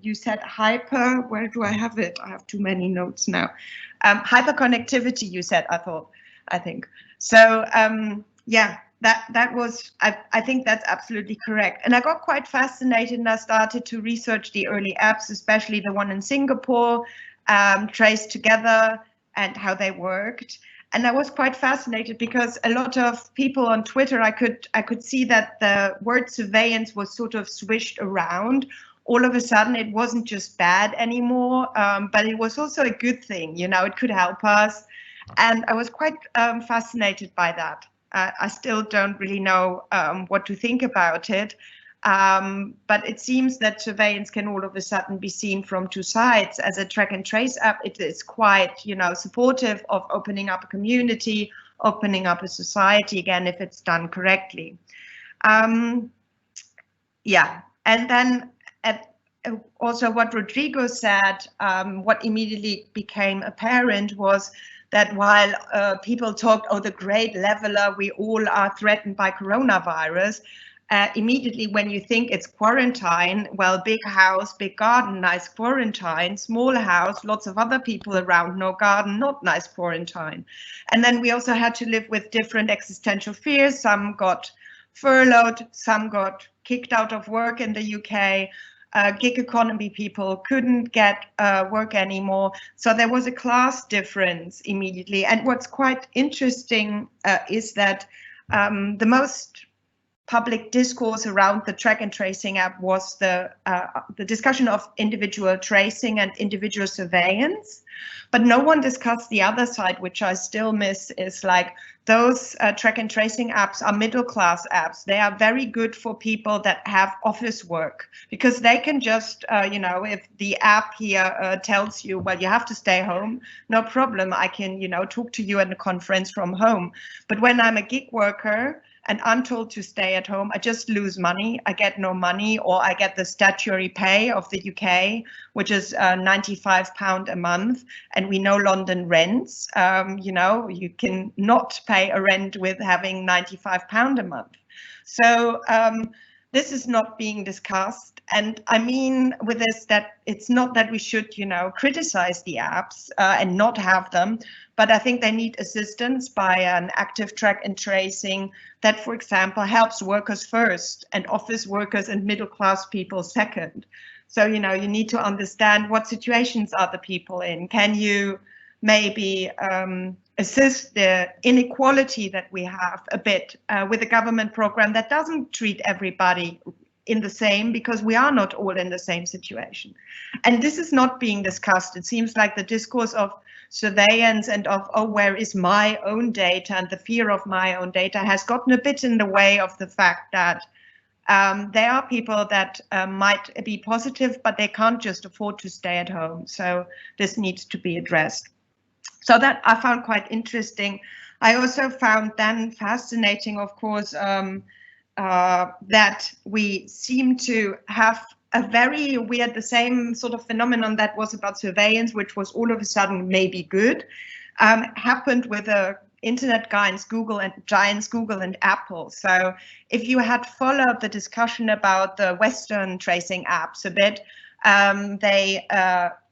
you said hyper, where do I have it? I have too many notes now. Hyperconnectivity, you said, I think. So that was, I think that's absolutely correct. And I got quite fascinated and I started to research the early apps, especially the one in Singapore, traced together and how they worked. And I was quite fascinated because a lot of people on Twitter, I could see that the word surveillance was sort of swished around. All of a sudden, it wasn't just bad anymore, but it was also a good thing. It could help us. And I was quite fascinated by that. I still don't really know what to think about it. But it seems that surveillance can all of a sudden be seen from two sides. As a track and trace app, it is quite, supportive of opening up a community, opening up a society, again, if it's done correctly. And then also what Rodrigo said, what immediately became apparent was that while people talked, the great leveler, we all are threatened by coronavirus, immediately when you think it's quarantine, well, big house, big garden, nice quarantine, small house, lots of other people around, no garden, not nice quarantine. And then we also had to live with different existential fears. Some got furloughed, some got kicked out of work in the UK. gig economy people couldn't get work anymore. So there was a class difference immediately. And what's quite interesting is that the most public discourse around the track and tracing app was the discussion of individual tracing and individual surveillance. But no one discussed the other side, which I still miss, is like those track and tracing apps are middle class apps. They are very good for people that have office work, because they can just, if the app here tells you, well, you have to stay home, no problem. I can, talk to you in a conference from home. But when I'm a gig worker, and I'm told to stay at home, I just lose money. I get no money, or I get the statutory pay of the UK, which is £95 a month. And we know London rents, you can not pay a rent with having £95 a month. So this is not being discussed. And I mean with this that it's not that we should, criticize the apps and not have them, but I think they need assistance by an active track and tracing that, for example, helps workers first and office workers and middle class people second. So, you need to understand what situations are the people in. Can you maybe assist the inequality that we have a bit with a government program that doesn't treat everybody in the same, because we are not all in the same situation. And this is not being discussed. It seems like the discourse of surveillance and of, oh, where is my own data, and the fear of my own data has gotten a bit in the way of the fact that there are people that might be positive, but they can't just afford to stay at home. So this needs to be addressed. So that I found quite interesting. I also found then fascinating, of course, that we seem to have the same sort of phenomenon that was about surveillance, which was all of a sudden maybe good, happened with the internet giants Google and Apple. So if you had followed the discussion about the Western tracing apps a bit, they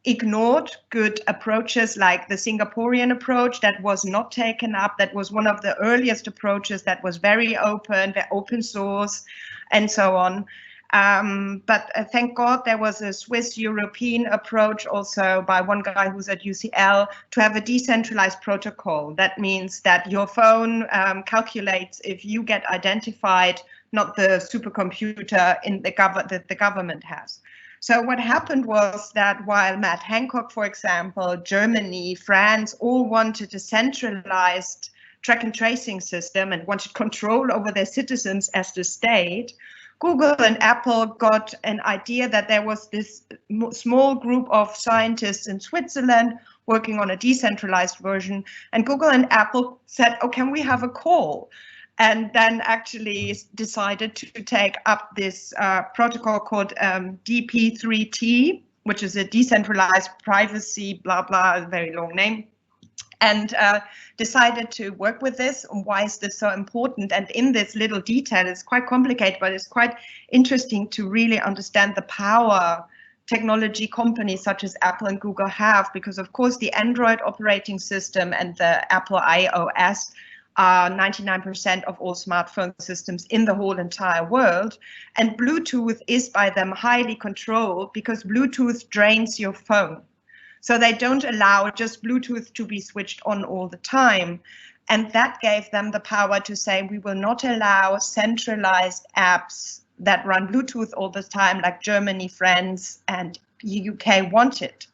ignored good approaches like the Singaporean approach that was not taken up. That was one of the earliest approaches that was very open source and so on. But thank God there was a Swiss European approach also by one guy who's at UCL to have a decentralized protocol. That means that your phone calculates if you get identified, not the supercomputer in that the government has. So what happened was that while Matt Hancock, for example, Germany, France, all wanted a centralized track and tracing system and wanted control over their citizens as the state, Google and Apple got an idea that there was this small group of scientists in Switzerland working on a decentralized version. And Google and Apple said, oh, can we have a call? And then actually decided to take up this protocol called DP3T, which is a decentralized privacy, blah, blah, a very long name, and decided to work with this. And why is this so important? And in this little detail, it's quite complicated, but it's quite interesting to really understand the power technology companies such as Apple and Google have, because of course the Android operating system and the Apple iOS are 99% of all smartphone systems in the whole entire world. And Bluetooth is by them highly controlled because Bluetooth drains your phone. So they don't allow just Bluetooth to be switched on all the time. And that gave them the power to say, we will not allow centralized apps that run Bluetooth all the time, like Germany, France, and UK want it.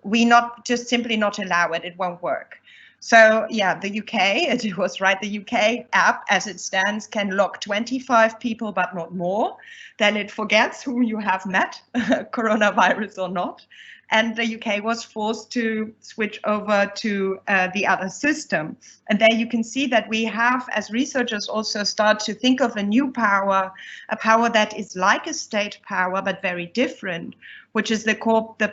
We simply not allow it, it won't work. So yeah, the UK, it was right, the UK app as it stands can lock 25 people, but not more. Then it forgets who you have met, coronavirus or not. And the UK was forced to switch over to the other system. And there you can see that we have, as researchers, also start to think of a new power, a power that is like a state power, but very different, which is the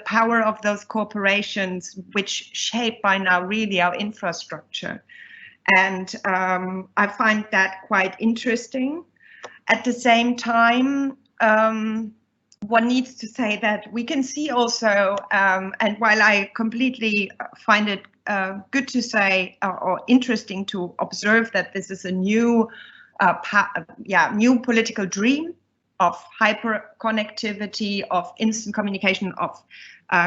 power of those corporations, which shape by now really our infrastructure. And I find that quite interesting. At the same time, one needs to say that we can see also, and while I completely find it good to say or interesting to observe that this is a new, new political dream of hyperconnectivity, of instant communication, of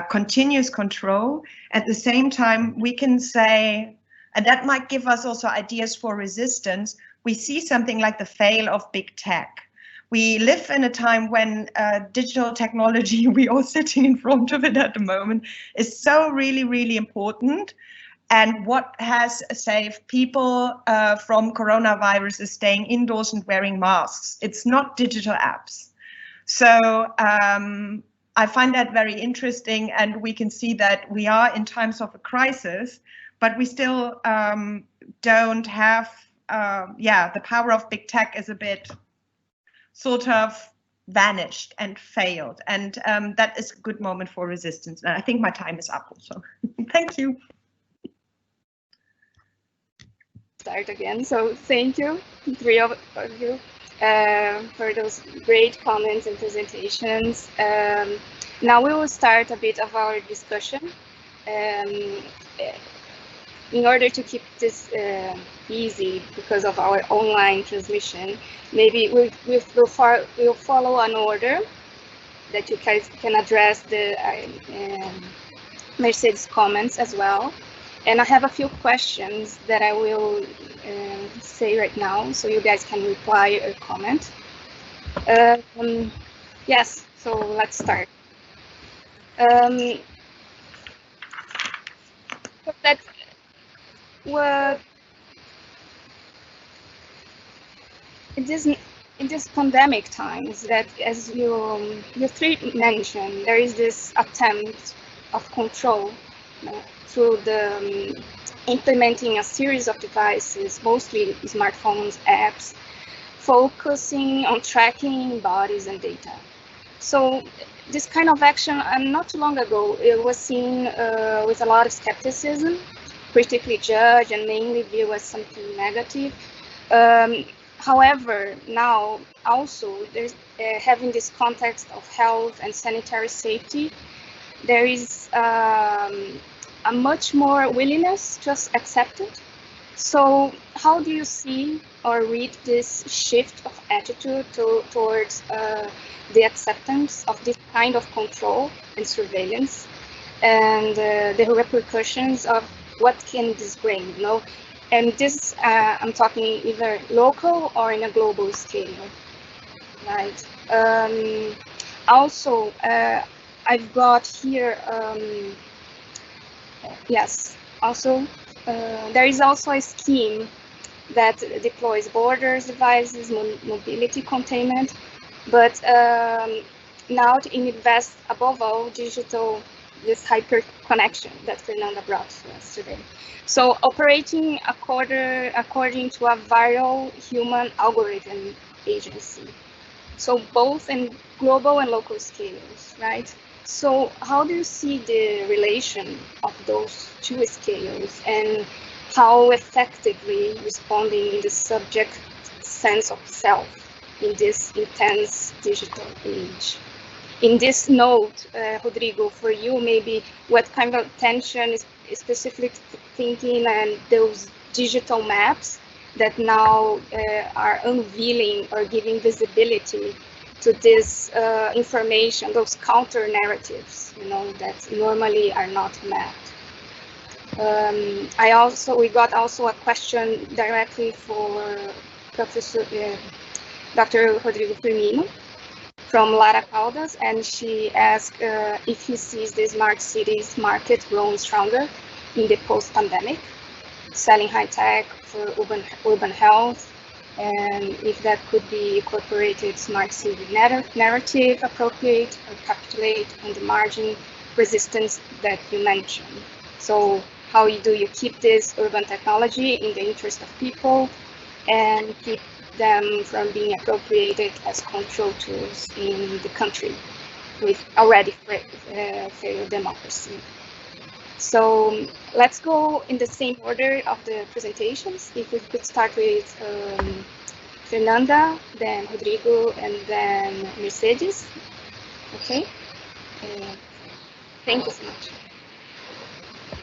continuous control. At the same time, we can say, and that might give us also ideas for resistance, we see something like the fail of big tech. We live in a time when digital technology, we are sitting in front of it at the moment, is so really, really important. And what has saved people from coronavirus is staying indoors and wearing masks. It's not digital apps. So I find that very interesting, and we can see that we are in times of a crisis, but we still don't have, the power of big tech is a bit sort of vanished and failed. And that is a good moment for resistance. And I think my time is up also. Thank you. Start again. So thank you, three of you, for those great comments and presentations. Now we will start a bit of our discussion. In order to keep this easy because of our online transmission, maybe we'll follow an order that you guys can address the Mercedes comments as well. And I have a few questions that I will say right now, so you guys can reply or comment. Yes, so let's start. That's what in this pandemic times, that as you three mentioned, there is this attempt of control through the implementing a series of devices, mostly smartphones, apps, focusing on tracking bodies and data. So this kind of action, not too long ago, it was seen with a lot of skepticism, critically judged, and mainly viewed as something negative. However, now also there's having this context of health and sanitary safety, there is a much more willingness to accept it. So how do you see or read this shift of attitude towards the acceptance of this kind of control and surveillance, and the repercussions of what can this bring, you know? And this, I'm talking either local or in a global scale, right? Also, I've got here, yes, also, there is also a scheme that deploys borders devices, mobility containment, but now to invest above all digital, this hyper connection that Fernanda brought to us today. So operating according to a viral human algorithm agency. So both in global and local scales, right? So how do you see the relation of those two scales, and how effectively responding in the subject sense of self in this intense digital age? In this note, Rodrigo, for you, maybe what kind of tension is specific thinking and those digital maps that now are unveiling or giving visibility to this information, those counter narratives, you know, that normally are not mapped. We got also a question directly for Professor Dr. Rodrigo Firmino from Lara Caldas, and she asked if he sees the smart cities market growing stronger in the post-pandemic, selling high tech for urban health, and if that could be incorporated smart city narrative, appropriate or capitulate on the margin resistance that you mentioned. So how do you keep this urban technology in the interest of people and keep them from being appropriated as control tools in the country with already failed democracy? So let's go in the same order of the presentations. If we could start with Fernanda, then Rodrigo, and then Mercedes. Okay. Thank you so much.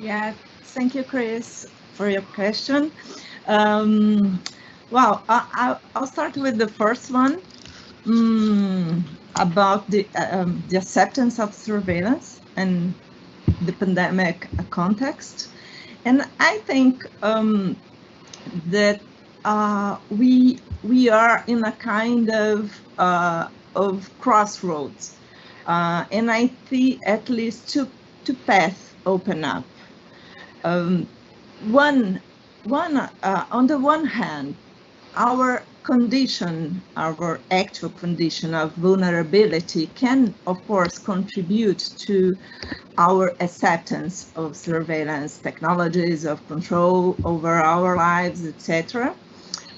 Yeah, thank you, Chris, for your question. Well, I'll start with the first one. about the acceptance of surveillance and the pandemic context. And I think that we are in a kind of crossroads, and I see at least two paths open up. On the one hand, our condition, our actual condition of vulnerability can, of course, contribute to our acceptance of surveillance technologies, of control over our lives, etc.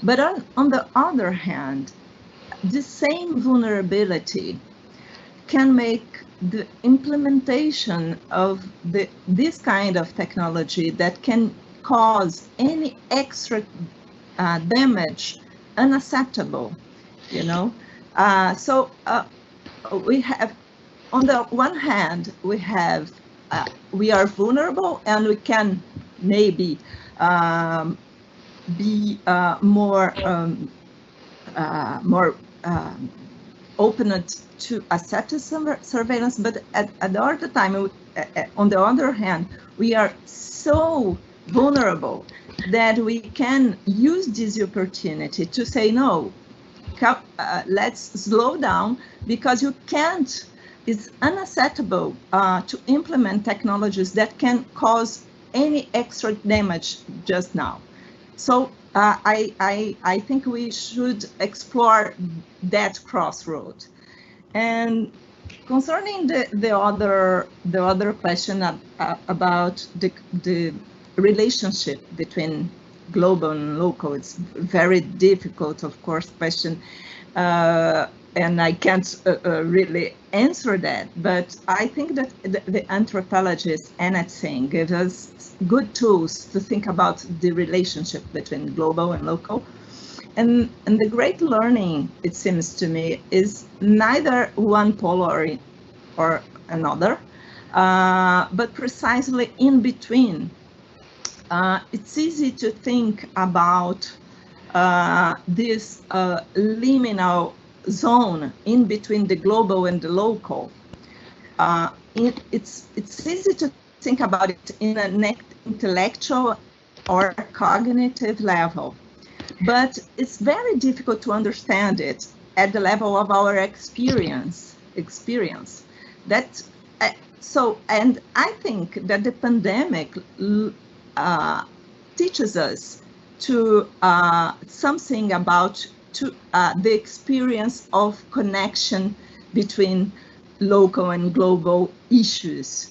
But on the other hand, the same vulnerability can make the implementation of this kind of technology that can cause any extra damage unacceptable, you know. So we have, on the one hand, we are vulnerable and we can maybe be more open to accept surveillance, but at the other time, on the other hand, we are so vulnerable that we can use this opportunity to say, no, let's slow down, because you can't, it's unacceptable to implement technologies that can cause any extra damage just now. So I think we should explore that crossroad. And concerning the other question about the relationship between global and local, it's very difficult, of course, question, and I can't really answer that. But I think that the anthropologist Annette Singh gives us good tools to think about the relationship between global and local. And the great learning, it seems to me, is neither one polar or another, but precisely in between. It's easy to think about this liminal zone in between the global and the local. It's easy to think about it in an intellectual or cognitive level, but it's very difficult to understand it at the level of our experience. That and I think that the pandemic teaches us to something about the experience of connection between local and global issues,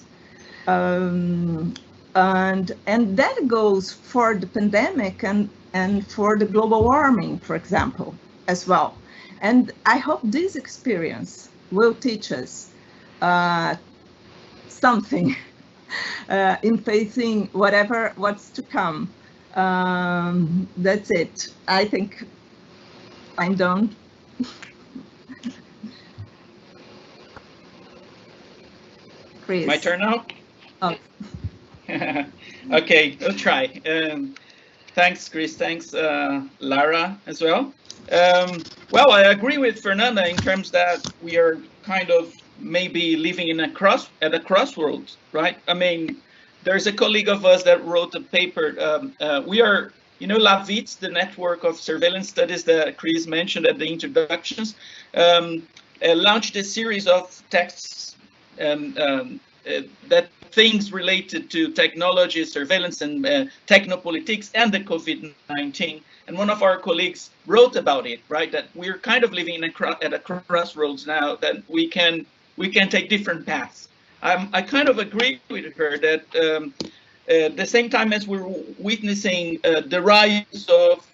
and that goes for the pandemic and for the global warming, for example, as well. And I hope this experience will teach us something in facing what's to come. That's it. I think I'm done. Chris. My turn now? Oh. Okay, I'll try. Thanks, Chris. Thanks, Lara, as well. Well, I agree with Fernanda in terms that we are kind of maybe living in at a crossroads, right? I mean, there's a colleague of us that wrote a paper. We are, you know, LAVITS, the network of surveillance studies that Chris mentioned at the introductions, launched a series of texts that things related to technology, surveillance, and technopolitics, and the COVID-19. And one of our colleagues wrote about it, right? That we're kind of living at a crossroads now, that we can take different paths. I kind of agree with her that at the same time as we're witnessing the rise of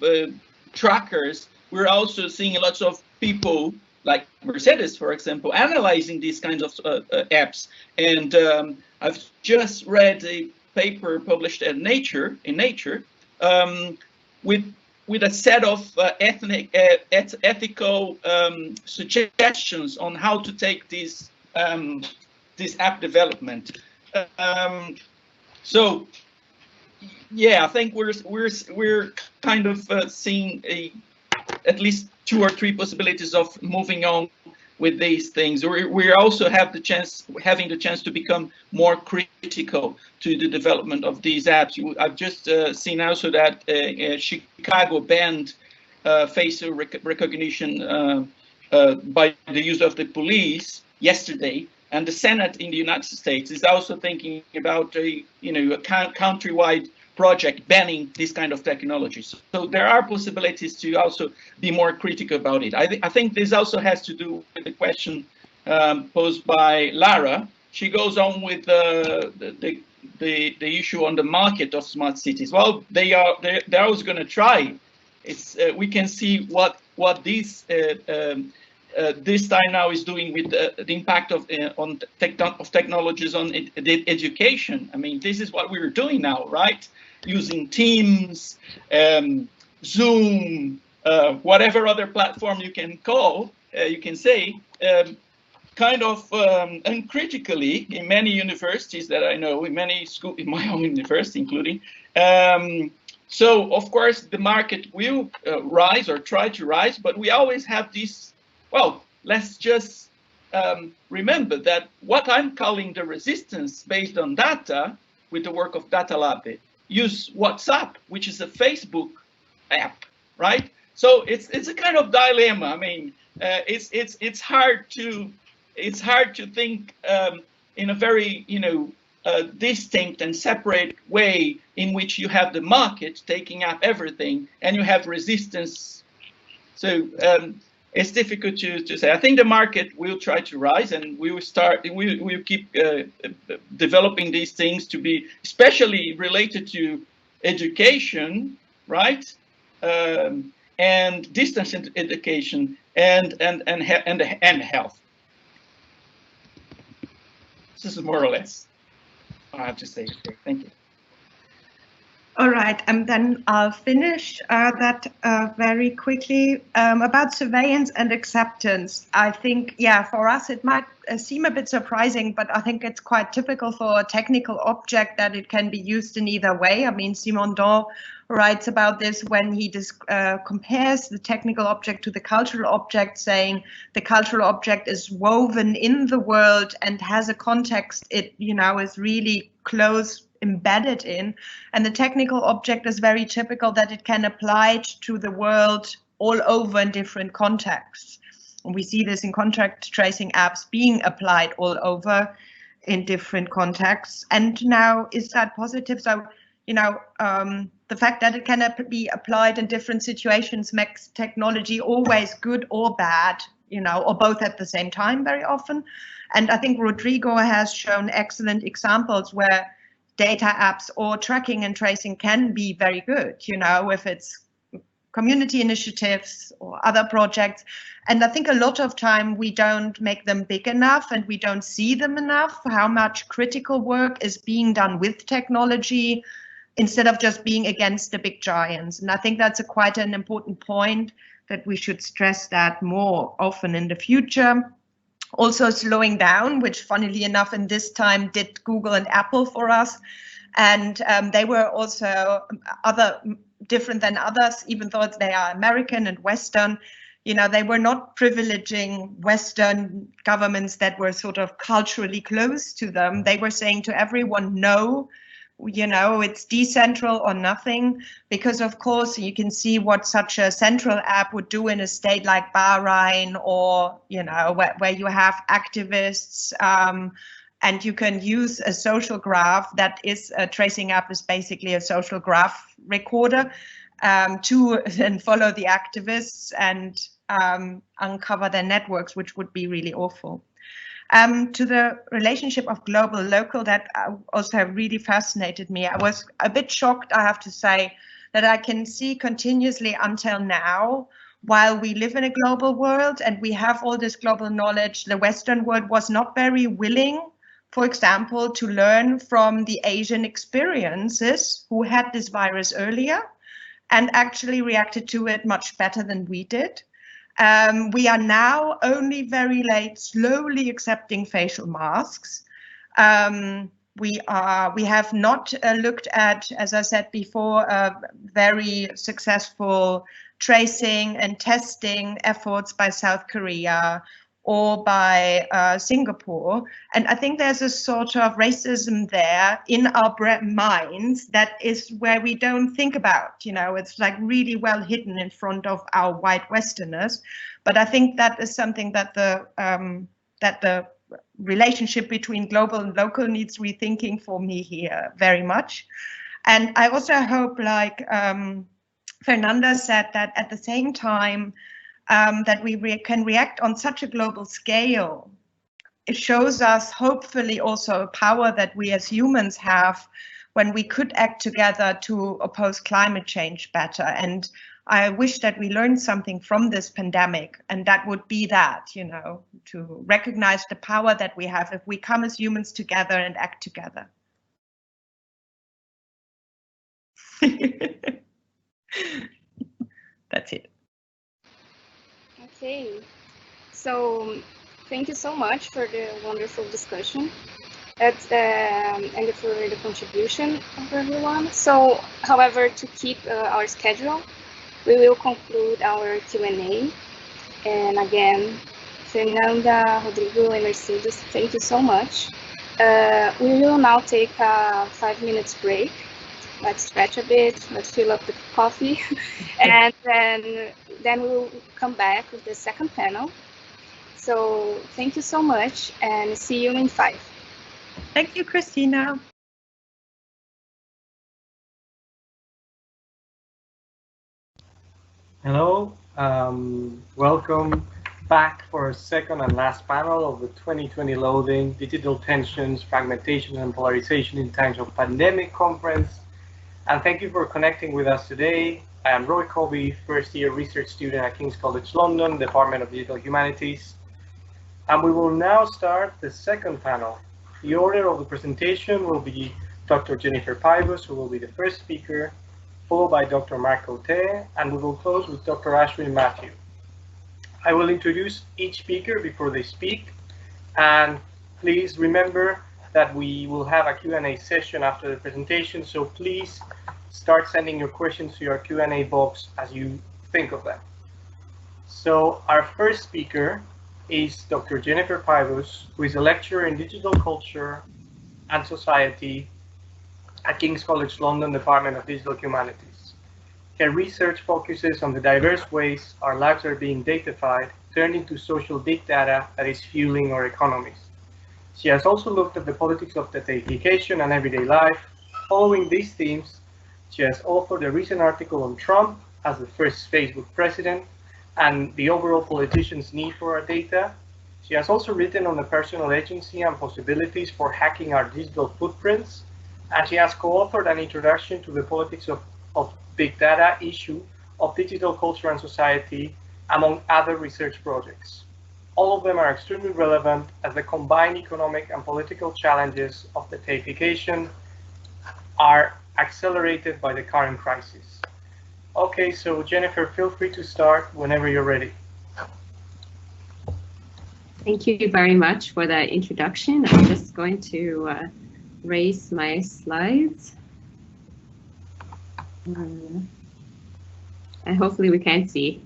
trackers, we're also seeing lots of people like Mercedes, for example, analyzing these kinds of apps. And I've just read a paper published in Nature, with a set of ethical suggestions on how to take this app development. So, yeah, I think we're kind of seeing at least 2 or 3 possibilities of moving on with these things. We also have having the chance to become more critical to the development of these apps. I've just seen also that Chicago banned facial recognition by the use of the police yesterday, and the Senate in the United States is also thinking about a countrywide project banning this kind of technology. So there are possibilities to also be more critical about it. I think this also has to do with the question posed by Lara. She goes on with the issue on the market of smart cities. Well, they're always going to try. We can see what this time now is doing with the impact of technologies on education. I mean, this is what we're doing now, right? Using Teams, Zoom, whatever other platform you can call, you can say, kind of uncritically in many universities that I know, in many schools, in my own university including. So of course the market will rise or try to rise, but we always have this. Well, let's just remember that what I'm calling the resistance based on data with the work of Data Lab, use WhatsApp, which is a Facebook app, right? So it's a kind of dilemma. I mean, it's hard to think in a very distinct and separate way in which you have the market taking up everything and you have resistance. So it's difficult to say. I think the market will try to rise, and we will keep developing these things to be especially related to education, right? And distance education and health. This is more or less what I have to say. Thank you. All right, and then I'll finish that very quickly about surveillance and acceptance. I think, yeah, for us it might seem a bit surprising, but I think it's quite typical for a technical object that it can be used in either way. I mean, Simondon writes about this when he compares the technical object to the cultural object, saying the cultural object is woven in the world and has a context it, is really close embedded in, and the technical object is very typical that it can apply to the world all over in different contexts. And we see this in contact tracing apps being applied all over in different contexts. And now, is that positive? So, the fact that it can be applied in different situations makes technology always good or bad, or both at the same time very often. And I think Rodrigo has shown excellent examples where data apps or tracking and tracing can be very good, if it's community initiatives or other projects. And I think a lot of time we don't make them big enough and we don't see them enough, how much critical work is being done with technology instead of just being against the big giants. And I think that's quite an important point that we should stress that more often in the future. Also slowing down, which funnily enough in this time did Google and Apple for us. And they were also different than others, even though they are American and Western. They were not privileging Western governments that were sort of culturally close to them. They were saying to everyone, no, it's decentral or nothing, because of course you can see what such a central app would do in a state like Bahrain, or where you have activists, and you can use a social graph that is a tracing app is basically a social graph recorder to then follow the activists and uncover their networks, which would be really awful. To the relationship of global local, that also really fascinated me. I was a bit shocked, I have to say, that I can see continuously until now, while we live in a global world and we have all this global knowledge, the Western world was not very willing, for example, to learn from the Asian experiences who had this virus earlier and actually reacted to it much better than we did. We are now only very late, slowly accepting facial masks. We have not looked at, as I said before, very successful tracing and testing efforts by South Korea or by Singapore. And I think there's a sort of racism there in our minds that is where we don't think about, you know, it's like really well hidden in front of our white Westerners. But I think that is something that the relationship between global and local needs rethinking for me here very much. And I also hope, like Fernanda said, that at the same time that we can react on such a global scale, it shows us hopefully also a power that we as humans have when we could act together to oppose climate change better. And I wish that we learned something from this pandemic, and that would be that, you know, to recognize the power that we have if we come as humans together and act together. That's it. Okay, so thank you so much for the wonderful discussion and for the contribution of everyone. So, however, to keep our schedule, we will conclude our Q&A. And again, Fernanda, Rodrigo, and Mercedes, thank you so much. We will now take a 5 minutes break. Let's stretch a bit, let's fill up the coffee, and then we'll come back with the second panel. So thank you so much, and see you in 5. Thank you, Christina. Hello, welcome back for a second and last panel of the 2020 Loathing, Digital Tensions, Fragmentation and Polarization in Times of Pandemic conference. And thank you for connecting with us today. I am Roy Colby, first-year research student at King's College London, Department of Digital Humanities. And we will now start the second panel. The order of the presentation will be Dr. Jennifer Pybus, who will be the first speaker, followed by Dr. Mark Coté, and we will close with Dr. Ashwin Mathew. I will introduce each speaker before they speak, and please remember that we will have a Q&A session after the presentation, so please start sending your questions to your Q&A box as you think of them. So our first speaker is Dr. Jennifer Pybus, who is a lecturer in digital culture and society at King's College London, Department of Digital Humanities. Her research focuses on the diverse ways our lives are being datafied, turned into social big data that is fueling our economies. She has also looked at the politics of datafication and everyday life. Following these themes, she has authored a recent article on Trump as the first Facebook president and the overall politician's need for our data. She has also written on the personal agency and possibilities for hacking our digital footprints, and she has co-authored an introduction to the politics of big data issue of digital culture and society, among other research projects. All of them are extremely relevant as the combined economic and political challenges of datafication are accelerated by the current crisis. Okay, so Jennifer, feel free to start whenever you're ready. Thank you very much for that introduction. I'm just going to raise my slides. And hopefully we can see.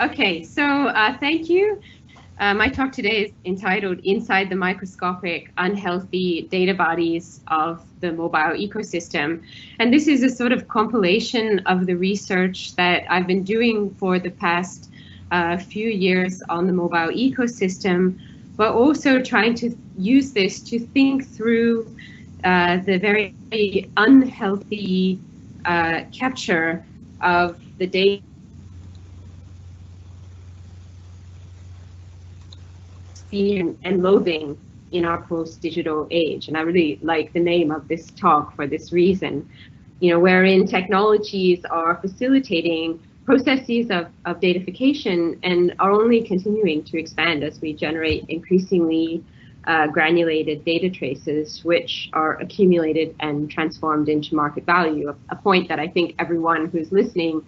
Okay, so thank you. My talk today is entitled Inside the Microscopic Unhealthy Data Bodies of the Mobile Ecosystem. And this is a sort of compilation of the research that I've been doing for the past few years on the mobile ecosystem, but also trying to use this to think through the very unhealthy capture of the data and loathing in our post-digital age. And I really like the name of this talk for this reason, you know, wherein technologies are facilitating processes of datafication and are only continuing to expand as we generate increasingly granulated data traces, which are accumulated and transformed into market value, a point that I think everyone who's listening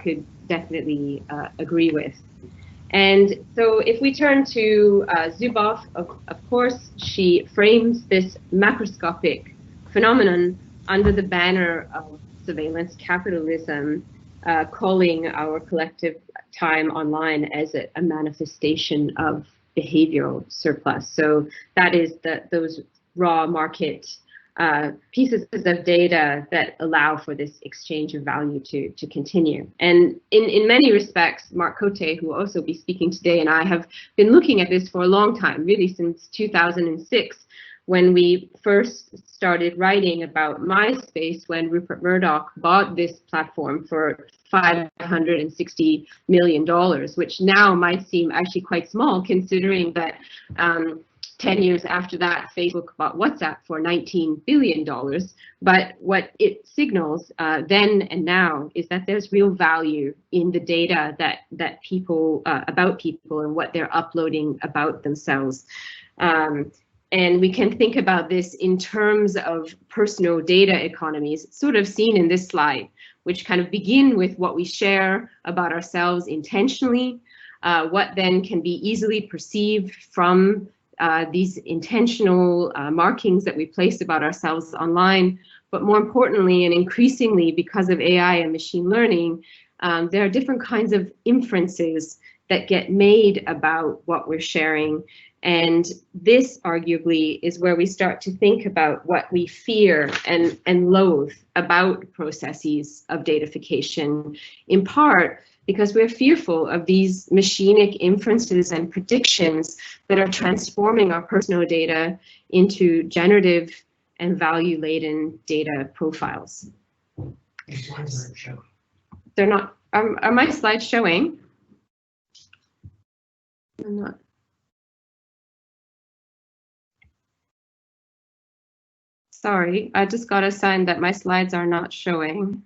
could definitely agree with. And so if we turn to Zuboff, of course, she frames this macroscopic phenomenon under the banner of surveillance capitalism, calling our collective time online as a manifestation of behavioral surplus. So that is those raw market pieces of data that allow for this exchange of value to continue. And in many respects, Mark Coté, who will also be speaking today, and I have been looking at this for a long time, really since 2006, when we first started writing about MySpace, when Rupert Murdoch bought this platform for $560 million, which now might seem actually quite small, considering that 10 years after that, Facebook bought WhatsApp for $19 billion. But what it signals then and now is that there's real value in the data that people, about people and what they're uploading about themselves. And we can think about this in terms of personal data economies, sort of seen in this slide, which kind of begin with what we share about ourselves intentionally, what then can be easily perceived from these intentional markings that we place about ourselves online. But more importantly, and increasingly because of AI and machine learning, there are different kinds of inferences that get made about what we're sharing. And this arguably is where we start to think about what we fear and loathe about processes of datafication, in part because we're fearful of these machinic inferences and predictions that are transforming our personal data into generative and value-laden data profiles. The slides aren't showing. They're not, are my slides showing? I'm not. Sorry, I just got a sign that my slides are not showing.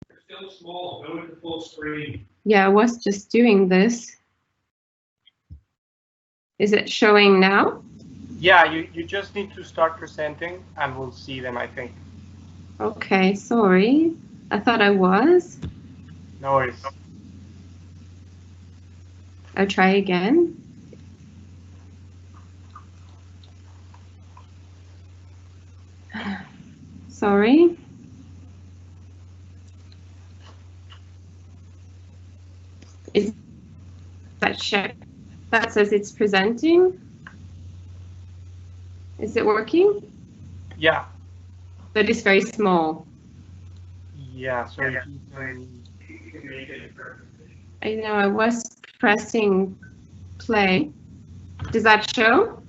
They're still small. Go into full screen. Yeah, I was just doing this. Is it showing now? Yeah, you just need to start presenting and we'll see them, I think. Okay, sorry. I thought I was. No worries. I'll try again. Sorry. Is that check? That says it's presenting. Is it working? Yeah. But it's very small. Yeah, so You can make it perfectly. I know I was pressing play. Does that show?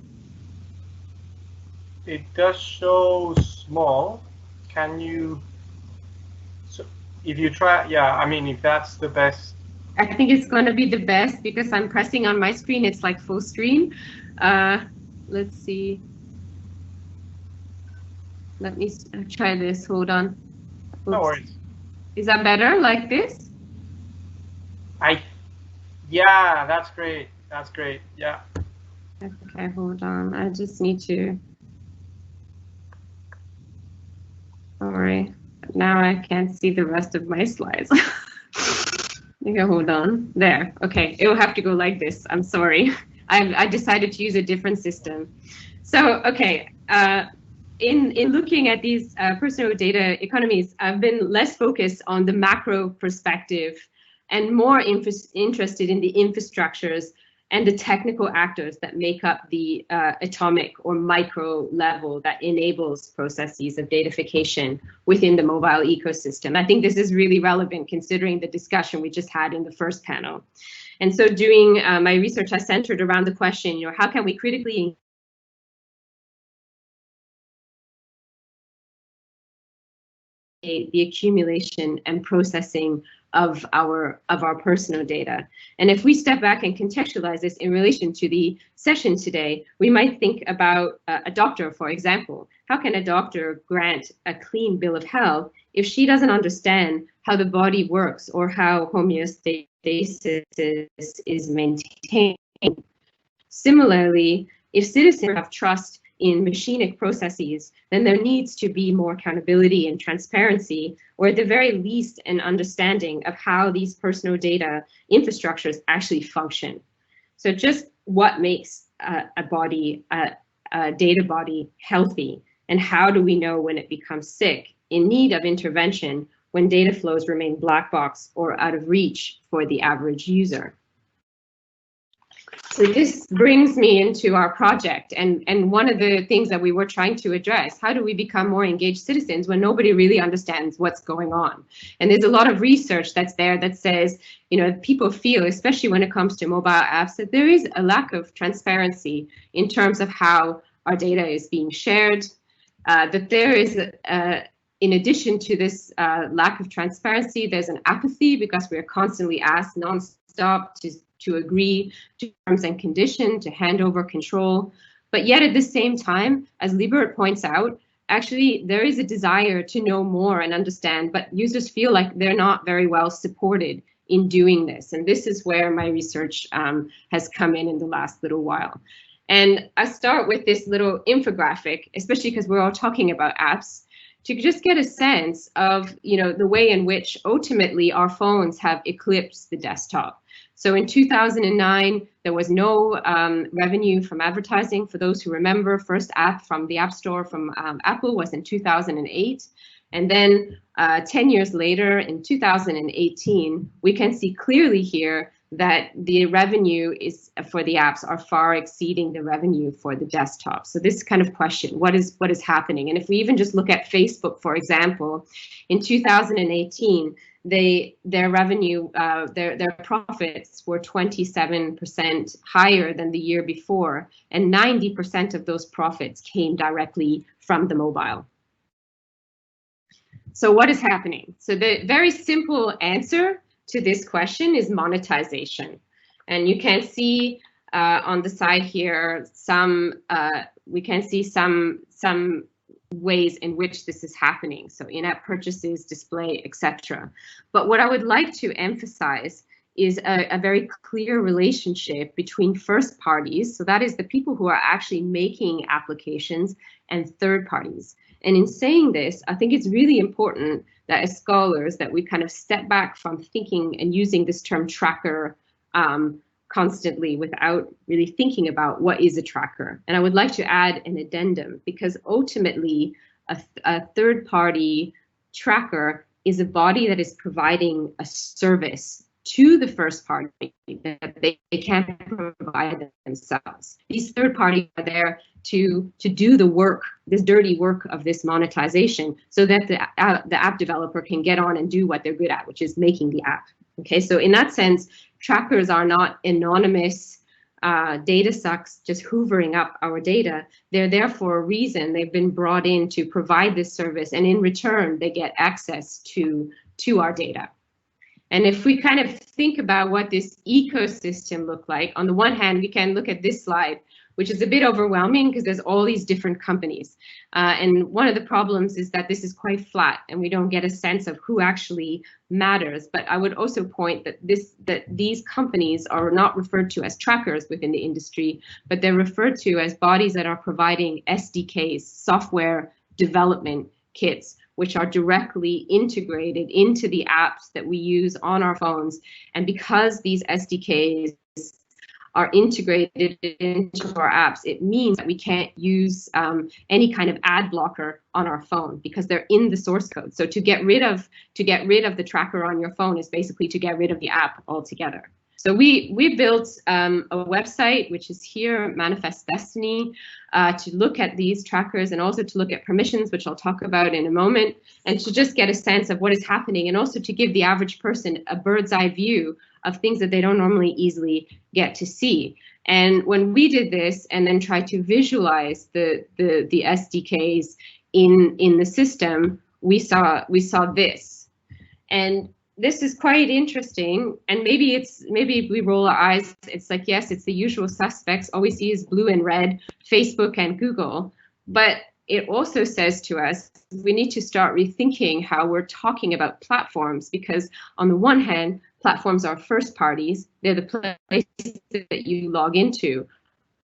it does show small. Can you, so if you try, yeah, I mean, if that's the best. I think it's going to be the best because I'm pressing on my screen. It's like full screen. Let's see. Let me try this. Hold on. Oops. No worries. Is that better like this? Yeah, that's great. That's great. Yeah. Okay, hold on. I just need to. Sorry. Now I can't see the rest of my slides. Okay, hold on. There. Okay, it will have to go like this. I'm sorry. I decided to use a different system. So, okay. In looking at these personal data economies, I've been less focused on the macro perspective and more interested in the infrastructures and the technical actors that make up the atomic or micro level that enables processes of datafication within the mobile ecosystem. I think this is really relevant considering the discussion we just had in the first panel. And so doing my research, I centered around the question, how can we critically the accumulation and processing of our personal data. And if we step back and contextualize this in relation to the session today, we might think about a doctor, for example. How can a doctor grant a clean bill of health if she doesn't understand how the body works or how homeostasis is maintained? Similarly, if citizens have trust in machinic processes, then there needs to be more accountability and transparency, or at the very least, an understanding of how these personal data infrastructures actually function. So just what makes a data body healthy, and how do we know when it becomes sick, in need of intervention, when data flows remain black box or out of reach for the average user. So this brings me into our project, and one of the things that we were trying to address: how do we become more engaged citizens when nobody really understands what's going on? And there's a lot of research that's there that says, you know, people feel, especially when it comes to mobile apps, that there is a lack of transparency in terms of how our data is being shared, that there is in addition to this lack of transparency, there's an apathy because we're constantly asked nonstop to agree to terms and conditions, to hand over control. But yet at the same time, as Liebert points out, actually there is a desire to know more and understand, but users feel like they're not very well supported in doing this. And this is where my research has come in the last little while. And I start with this little infographic, especially because we're all talking about apps, to just get a sense of, you know, the way in which ultimately our phones have eclipsed the desktop. So in 2009, there was no revenue from advertising. For those who remember, first app from the App Store from Apple was in 2008. And then 10 years later, in 2018, we can see clearly here that the revenue is for the apps are far exceeding the revenue for the desktop. So this kind of question, what is happening? And if we even just look at Facebook, for example, in 2018, their revenue, their profits were 27% higher than the year before, and 90% of those profits came directly from the mobile. So what is happening? So the very simple answer to this question is monetization. And you can see on the side here we can see some ways in which this is happening. So in-app purchases, display, etc. But what I would like to emphasize is a very clear relationship between first parties, so that is the people who are actually making applications, and third parties. And in saying this, I think it's really important that as scholars that we kind of step back from thinking and using this term tracker constantly without really thinking about what is a tracker. And I would like to add an addendum, because ultimately a third-party tracker is a body that is providing a service to the first party that they can't provide themselves. These third parties are there to do the work, this dirty work of this monetization, so that the app developer can get on and do what they're good at, which is making the app. Okay, so in that sense, trackers are not anonymous data sucks just hoovering up our data. They're there for a reason. They've been brought in to provide this service, and in return, they get access to our data. And if we kind of think about what this ecosystem look like, on the one hand, we can look at this slide, which is a bit overwhelming because there's all these different companies. And one of the problems is that this is quite flat and we don't get a sense of who actually matters. But I would also point that these companies are not referred to as trackers within the industry, but they're referred to as bodies that are providing SDKs, software development kits, which are directly integrated into the apps that we use on our phones. And because these SDKs are integrated into our apps, it means that we can't use any kind of ad blocker on our phone because they're in the source code. So to get rid of the tracker on your phone is basically to get rid of the app altogether. So we built a website, which is here, Manifest Destiny, to look at these trackers and also to look at permissions, which I'll talk about in a moment, and to just get a sense of what is happening, and also to give the average person a bird's eye view of things that they don't normally easily get to see. And when we did this and then tried to visualize the SDKs in the system, we saw this. And this is quite interesting, and maybe if we roll our eyes, it's like, yes, it's the usual suspects. All we see is blue and red, Facebook and Google. But it also says to us, we need to start rethinking how we're talking about platforms, because on the one hand, platforms are first parties. They're the places that you log into.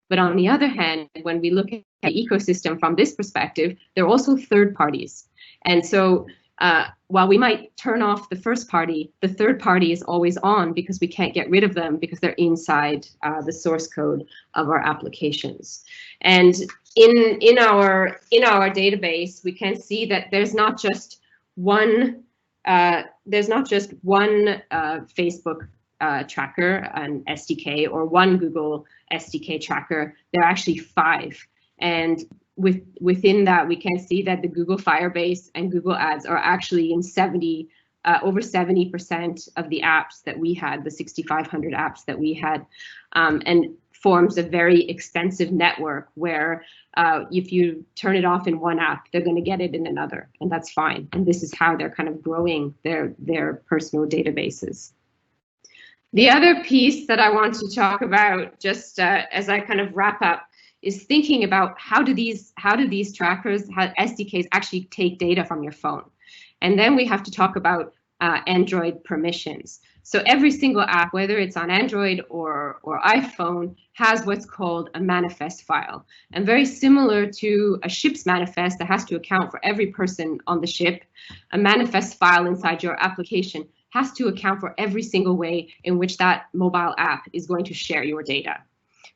But on the other hand, when we look at the ecosystem from this perspective, they're also third parties. And so while we might turn off the first party, the third party is always on because we can't get rid of them because they're inside the source code of our applications. And in our database, we can see that there's not just one there's not just one Facebook tracker, an SDK, or one Google SDK tracker. There are actually 5. And within that, we can see that the Google Firebase and Google Ads are actually in over 70% of the apps that we had, the 6,500 apps that we had, and forms a very extensive network where if you turn it off in one app, they're going to get it in another, and that's fine. And this is how they're kind of growing their personal databases. The other piece that I want to talk about, just as I kind of wrap up, is thinking about how do these trackers, how SDKs actually take data from your phone. And then we have to talk about Android permissions. So every single app, whether it's on Android or iPhone, has what's called a manifest file. And very similar to a ship's manifest that has to account for every person on the ship, a manifest file inside your application has to account for every single way in which that mobile app is going to share your data.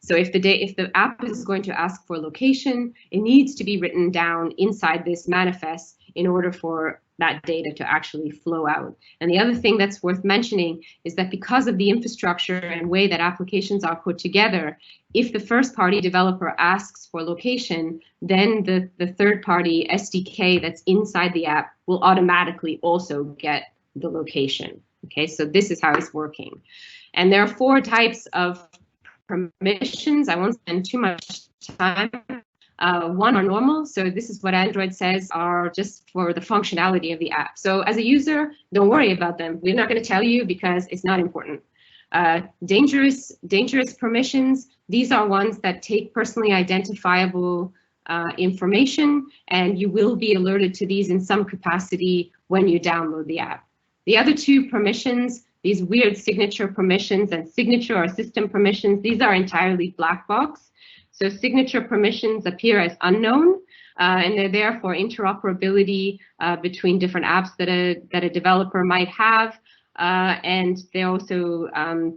So if the app is going to ask for location, it needs to be written down inside this manifest in order for that data to actually flow out. And the other thing that's worth mentioning is that because of the infrastructure and way that applications are put together, if the first-party developer asks for location, then the third-party SDK that's inside the app will automatically also get the location. Okay, so this is how it's working. And there are 4 types of permissions. I won't spend too much time. One are normal, so this is what Android says are just for the functionality of the app. So as a user, don't worry about them. We're not going to tell you because it's not important. Dangerous permissions, these are ones that take personally identifiable information, and you will be alerted to these in some capacity when you download the app. The other 2 permissions, these weird signature permissions and signature or system permissions, these are entirely black box. So signature permissions appear as unknown, and they're there for interoperability between different apps that a developer might have, and they're also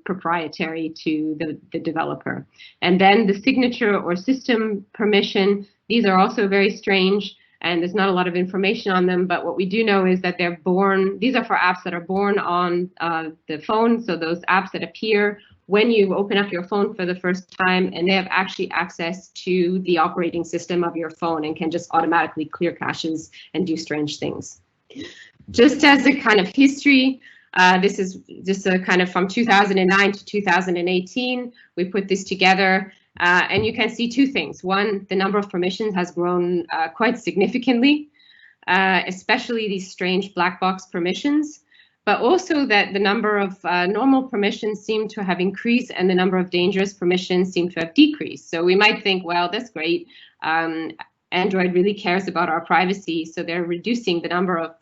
proprietary to the developer. And then the signature or system permission, these are also very strange, and there's not a lot of information on them, but what we do know is that they're born, these are for apps that are born on the phone, so those apps that appear when you open up your phone for the first time, and they have actually access to the operating system of your phone and can just automatically clear caches and do strange things. Just as a kind of history, this is just a kind of from 2009 to 2018, we put this together. And you can see 2 things. One, the number of permissions has grown quite significantly, especially these strange black box permissions, but also that the number of normal permissions seem to have increased and the number of dangerous permissions seem to have decreased. So we might think, well, that's great. Android really cares about our privacy, so they're reducing the number of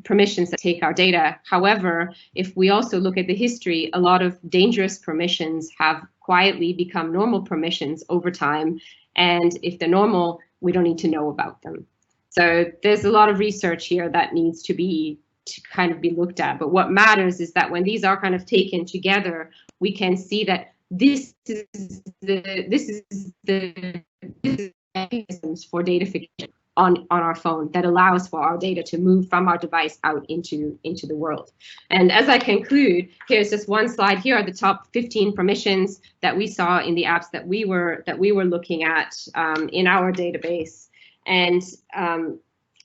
permissions that take our data. However, if we also look at the history, a lot of dangerous permissions have quietly become normal permissions over time. And if they're normal, we don't need to know about them. So there's a lot of research here that needs to kind of be looked at. But what matters is that when these are kind of taken together, we can see that this is the mechanisms for datafication on our phone that allows for our data to move from our device out into the world. And as I conclude, here's just one slide. Here are the top 15 permissions that we saw in the apps that we were looking at in our database. And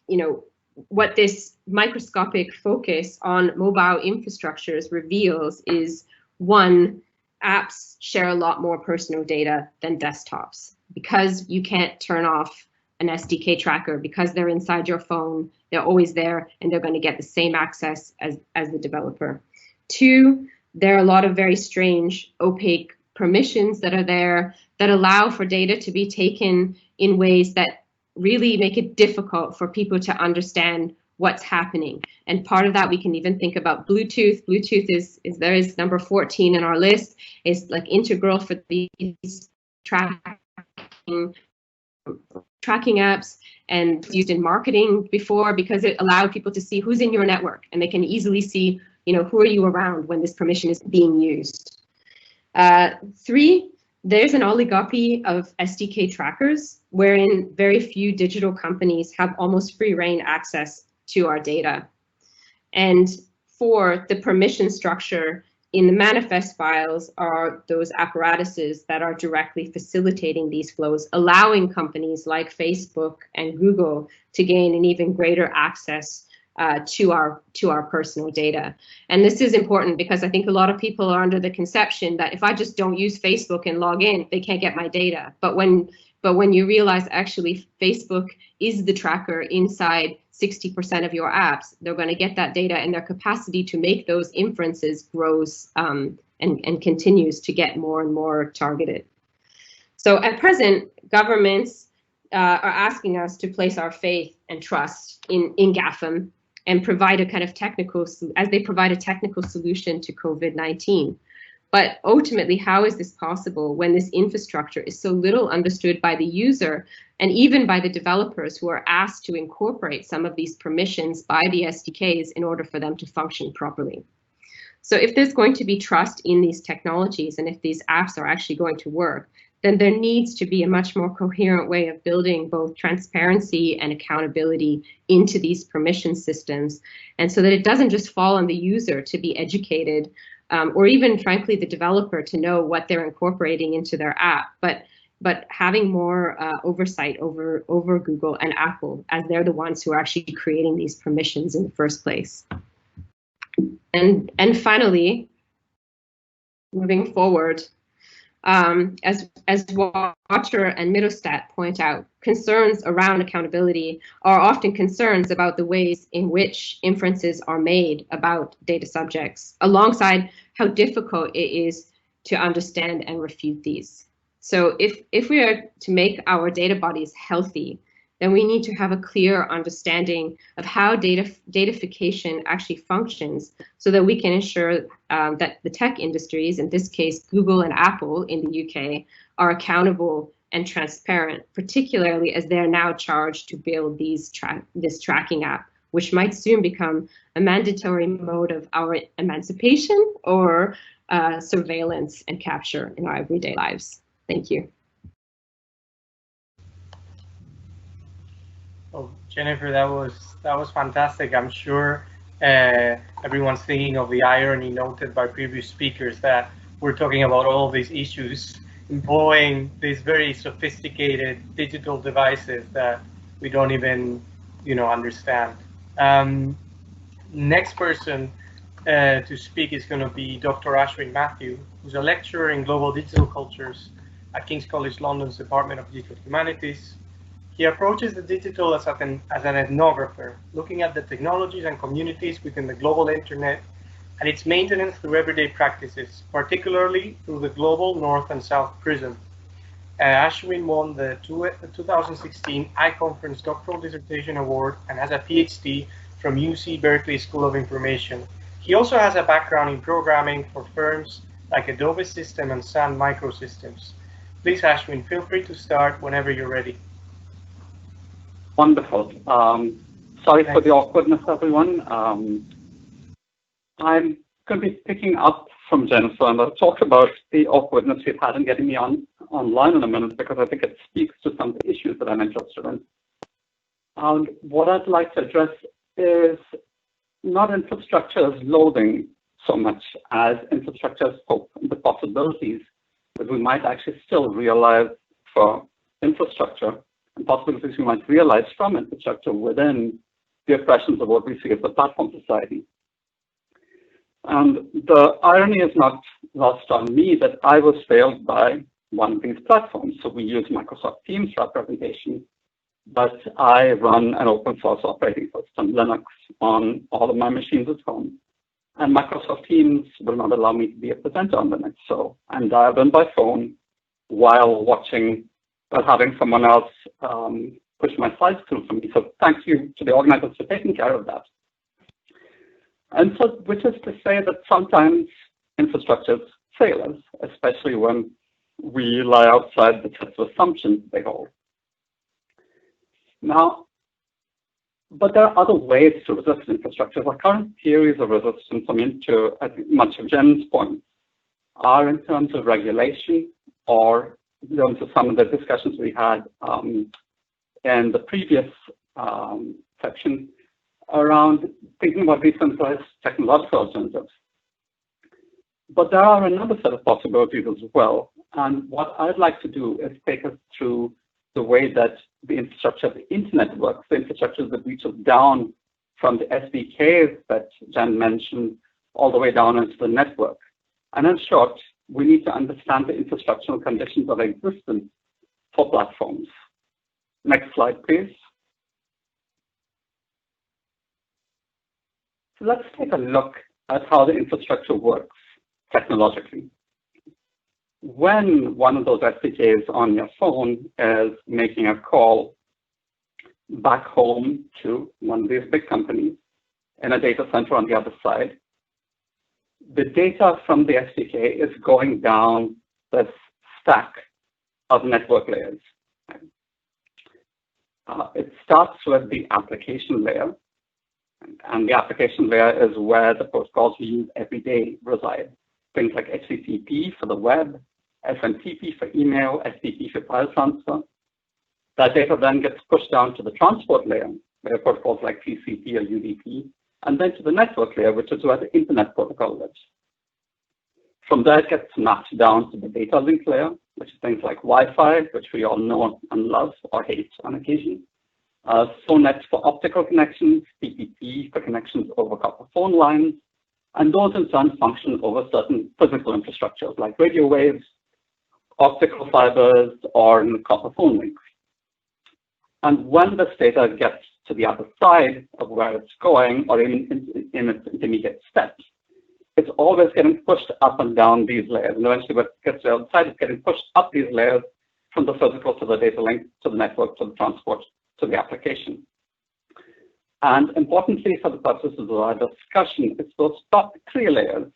you know, what this microscopic focus on mobile infrastructures reveals is, 1, apps share a lot more personal data than desktops, because you can't turn off an SDK tracker, because they're inside your phone, they're always there, and they're going to get the same access as the developer. 2, there are a lot of very strange, opaque permissions that are there that allow for data to be taken in ways that really make it difficult for people to understand what's happening. And part of that, we can even think about Bluetooth. Bluetooth is number 14 in our list, is like integral for these tracking apps, and used in marketing before because it allowed people to see who's in your network, and they can easily see, you know, who are you around when this permission is being used. 3, there's an oligopoly of SDK trackers wherein very few digital companies have almost free reign access to our data. And for the permission structure in the manifest files are those apparatuses that are directly facilitating these flows, allowing companies like Facebook and Google to gain an even greater access to our personal data. And this is important because I think a lot of people are under the conception that if I just don't use Facebook and log in, they can't get my data. But when you realize actually Facebook is the tracker inside 60% of your apps, they're going to get that data, and their capacity to make those inferences grows and continues to get more and more targeted. So at present, governments are asking us to place our faith and trust in GAFAM and provide a kind of technical, as they provide a technical solution to COVID-19. But ultimately, how is this possible when this infrastructure is so little understood by the user and even by the developers who are asked to incorporate some of these permissions by the SDKs in order for them to function properly? So if there's going to be trust in these technologies and if these apps are actually going to work, then there needs to be a much more coherent way of building both transparency and accountability into these permission systems, and so that it doesn't just fall on the user to be educated or even, frankly, the developer to know what they're incorporating into their app, but having more oversight over Google and Apple, as they're the ones who are actually creating these permissions in the first place. And finally, moving forward, as Wachter and Middlestadt point out, concerns around accountability are often concerns about the ways in which inferences are made about data subjects, alongside how difficult it is to understand and refute these. So if we are to make our data bodies healthy, then we need to have a clear understanding of how datafication actually functions so that we can ensure that the tech industries, in this case, Google and Apple in the UK, are accountable and transparent, particularly as they're now charged to build this tracking app, which might soon become a mandatory mode of our emancipation or surveillance and capture in our everyday lives. Thank you. Oh, Jennifer, that was fantastic. I'm sure everyone's thinking of the irony noted by previous speakers that we're talking about all these issues employing these very sophisticated digital devices that we don't even, understand. Next person to speak is going to be Dr. Ashwin Mathew, who's a lecturer in global digital cultures at King's College London's Department of Digital Humanities. He approaches the digital as an ethnographer, looking at the technologies and communities within the global internet and its maintenance through everyday practices, particularly through the global North and South prism. Ashwin won the 2016 iConference Doctoral Dissertation Award and has a PhD from UC Berkeley School of Information. He also has a background in programming for firms like Adobe System and Sun Microsystems. Please, Ashwin, feel free to start whenever you're ready. Wonderful. Sorry for the awkwardness, everyone. I'm going to be picking up from Jennifer, and I'll talk about the awkwardness we've had in getting me online in a minute, because I think it speaks to some of the issues that I'm interested in. And what I'd like to address is not infrastructure as loathing so much as infrastructure as hope and the possibilities that we might actually still realize for infrastructure, and possibilities we might realize from infrastructure within the oppressions of what we see as the platform society. And the irony is not lost on me that I was failed by one of these platforms. So we use Microsoft Teams for our presentation, but I run an open source operating system, Linux, on all of my machines at home. And Microsoft Teams will not allow me to be a presenter on Linux. So I'm dialed in by phone while having someone else push my slides through for me. So thank you to the organizers for taking care of that. And so, which is to say that sometimes infrastructures fail us, especially when we lie outside the sets of assumptions they hold. Now, but there are other ways to resist infrastructures. Our current theories of resistance, I think much of Jen's points, are in terms of regulation, or in terms of some of the discussions we had in the previous section, around thinking about decentralized technological alternatives. But there are another set of possibilities as well. And what I'd like to do is take us through the way that the infrastructure of the internet works, the infrastructure that reaches down from the SDKs that Jen mentioned all the way down into the network. And in short, we need to understand the infrastructural conditions of existence for platforms. Next slide, please. So let's take a look at how the infrastructure works technologically. When one of those SDKs on your phone is making a call back home to one of these big companies in a data center on the other side, the data from the SDK is going down this stack of network layers. It starts with the application layer, and the application layer is where the protocols we use every day reside. Things like HTTP for the web, SMTP for email, STP for file transfer. That data then gets pushed down to the transport layer, where protocols like TCP or UDP, and then to the network layer, which is where the internet protocol lives. From there, it gets mapped down to the data link layer, which is things like Wi-Fi, which we all know and love or hate on occasion. SONET for optical connections, TCP for connections over copper phone lines, and those in turn function over certain physical infrastructures like radio waves, optical fibers, or copper phone links. And when this data gets to the other side of where it's going, or in its intermediate steps, it's always getting pushed up and down these layers. And eventually when it gets to the other side, it's getting pushed up these layers from the physical to the data link, to the network, to the transport, to the application. And importantly, for the purposes of our discussion, it's those top three layers,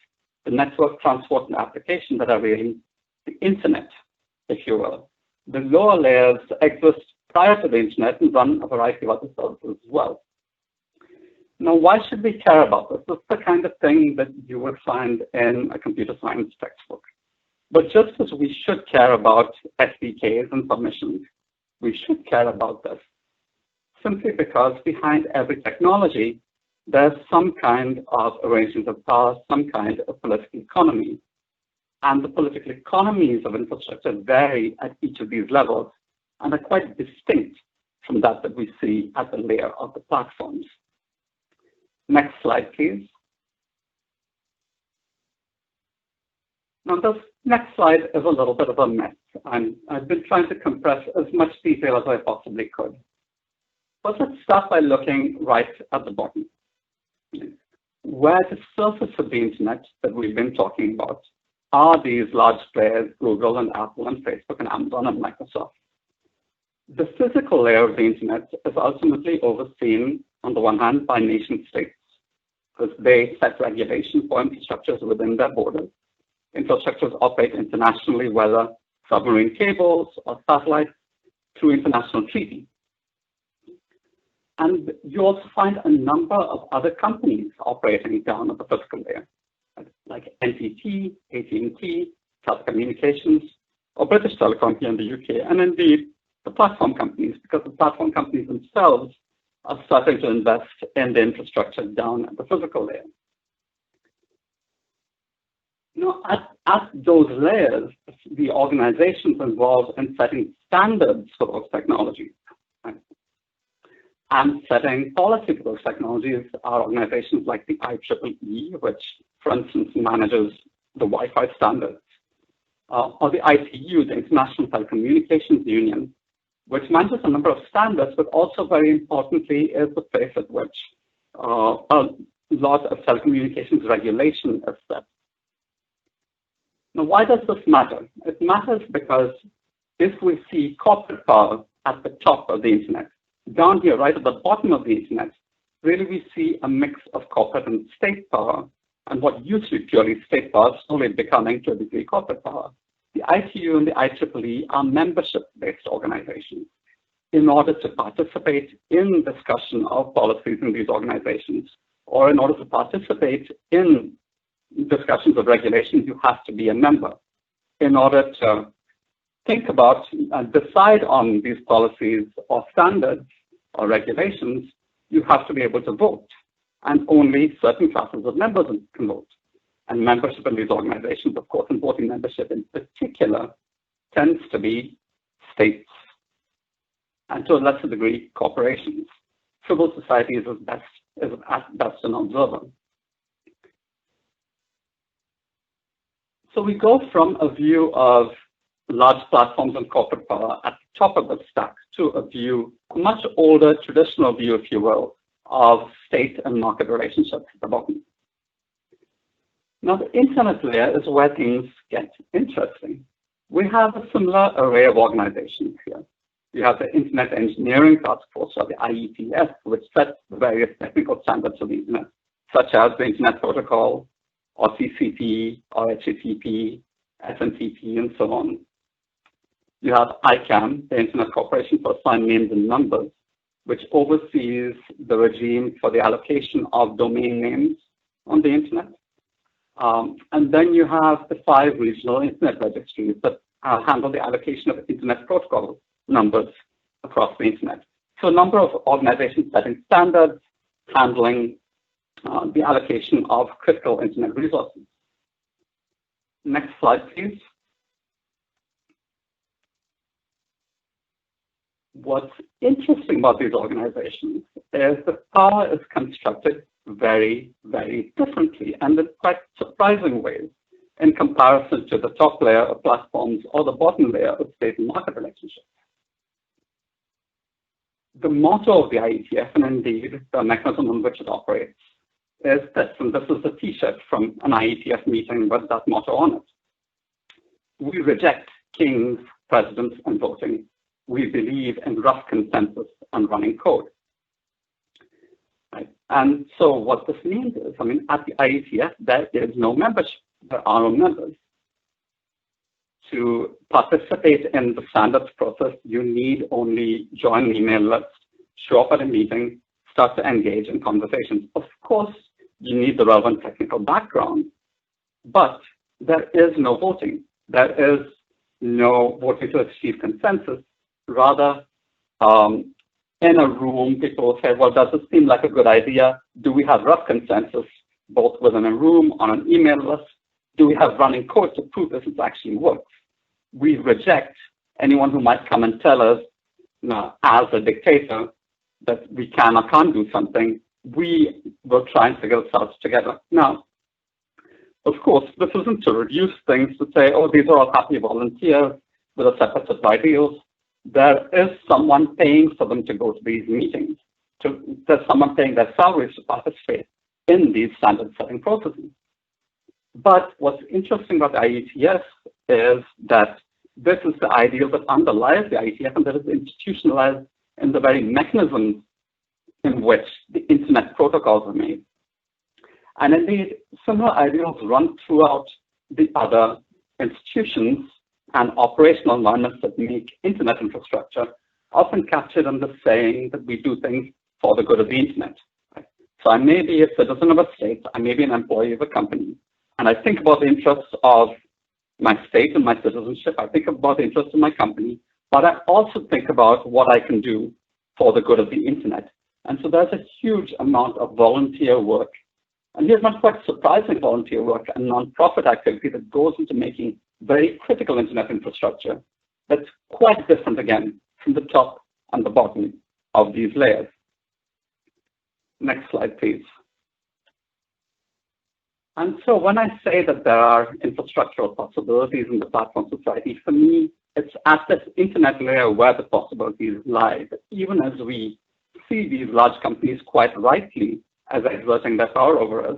the network, transport, and application, that are really the internet, if you will. The lower layers exist prior to the internet and run a variety of other services as well. Now, why should we care about this? This is the kind of thing that you would find in a computer science textbook. But just as we should care about SDKs and permissions, we should care about this simply because behind every technology, there's some kind of arrangement of power, some kind of political economy. And the political economies of infrastructure vary at each of these levels and are quite distinct from that we see at the layer of the platforms. Next slide, please. Now, this next slide is a little bit of a mess. I've been trying to compress as much detail as I possibly could. But let's start by looking right at the bottom, where the surface of the internet that we've been talking about are these large players, Google and Apple and Facebook and Amazon and Microsoft. The physical layer of the internet is ultimately overseen, on the one hand, by nation states, because they set regulation for infrastructures within their borders. Infrastructures operate internationally, whether submarine cables or satellites, through international treaties. And you also find a number of other companies operating down at the physical layer, like NTT, AT&T, Telecommunications, or British Telecom here in the UK, and indeed the platform companies, because the platform companies themselves are starting to invest in the infrastructure down at the physical layer. Now, at those layers, the organizations involved in setting standards for those technologies, right, and setting policy for those technologies are organizations like the IEEE, which, for instance, manages the Wi-Fi standards, or the ITU, the International Telecommunications Union, which manages a number of standards, but also very importantly is the place at which a lot of telecommunications regulation is set. Now, why does this matter? It matters because if we see corporate power at the top of the internet, down here, right at the bottom of the internet, really we see a mix of corporate and state power, and what used to be purely state power is slowly becoming to a degree corporate power. The ITU and the IEEE are membership-based organizations. In order to participate in discussion of policies in these organizations, or in order to participate in discussions of regulations, you have to be a member. In order to think about and decide on these policies or standards or regulations, you have to be able to vote, and only certain classes of members can vote. And membership in these organizations, of course, and voting membership in particular, tends to be states, and to a lesser degree, corporations. Civil society is at best an observer. So we go from a view of large platforms and corporate power at the top of the stack to a view, a much older traditional view, if you will, of state and market relationships at the bottom. Now, the internet layer is where things get interesting. We have a similar array of organizations here. You have the Internet Engineering Task Force, or the IETF, which sets the various technical standards for the internet, such as the Internet Protocol, or TCP, or HTTP, SMTP, and so on. You have ICANN, the Internet Corporation for Assigned Names and Numbers, which oversees the regime for the allocation of domain names on the internet. And then you have the 5 regional internet registries that handle the allocation of Internet Protocol numbers across the internet. So a number of organizations setting standards, handling the allocation of critical internet resources. Next slide, please. What's interesting about these organizations is that power is constructed very, very differently, and in quite surprising ways in comparison to the top layer of platforms or the bottom layer of state and market relationships. The motto of the IETF, and indeed the mechanism on which it operates, is this, and this is a t-shirt from an IETF meeting with that motto on it. We reject kings, presidents, and voting. We believe in rough consensus and running code. Right? And so what this means is, I mean, at the IETF, there is no membership. There are no members. To participate in the standards process, you need only join an email list, show up at a meeting, start to engage in conversations. Of course, you need the relevant technical background, but there is no voting. There is no voting to achieve consensus. Rather, in a room, people will say, well, does this seem like a good idea? Do we have rough consensus, both within a room, on an email list? Do we have running code to prove this actually works? We reject anyone who might come and tell us, as a dictator, that we can or can't do something. We will try and figure this out together. Now, of course, this isn't to reduce things to say, oh, these are all happy volunteers with a separate set of ideals. There is someone paying for them to go to these meetings. There's someone paying their salaries to participate in these standard setting processes. But what's interesting about the IETF is that this is the ideal that underlies the IETF, and that is institutionalized in the very mechanisms in which the internet protocols are made. And indeed, similar ideals run throughout the other institutions and operational environments that make internet infrastructure, often captured in the saying that we do things for the good of the internet. Right? So I may be a citizen of a state, I may be an employee of a company, and I think about the interests of my state and my citizenship, I think about the interests of my company, but I also think about what I can do for the good of the internet. And so there's a huge amount of volunteer work, and here's not quite surprising volunteer work and nonprofit activity that goes into making very critical internet infrastructure that's quite different again from the top and the bottom of these layers. Next slide, please. And so when I say that there are infrastructural possibilities in the platform society, for me, it's at this internet layer where the possibilities lie. But even as we see these large companies quite rightly as exerting their power over us,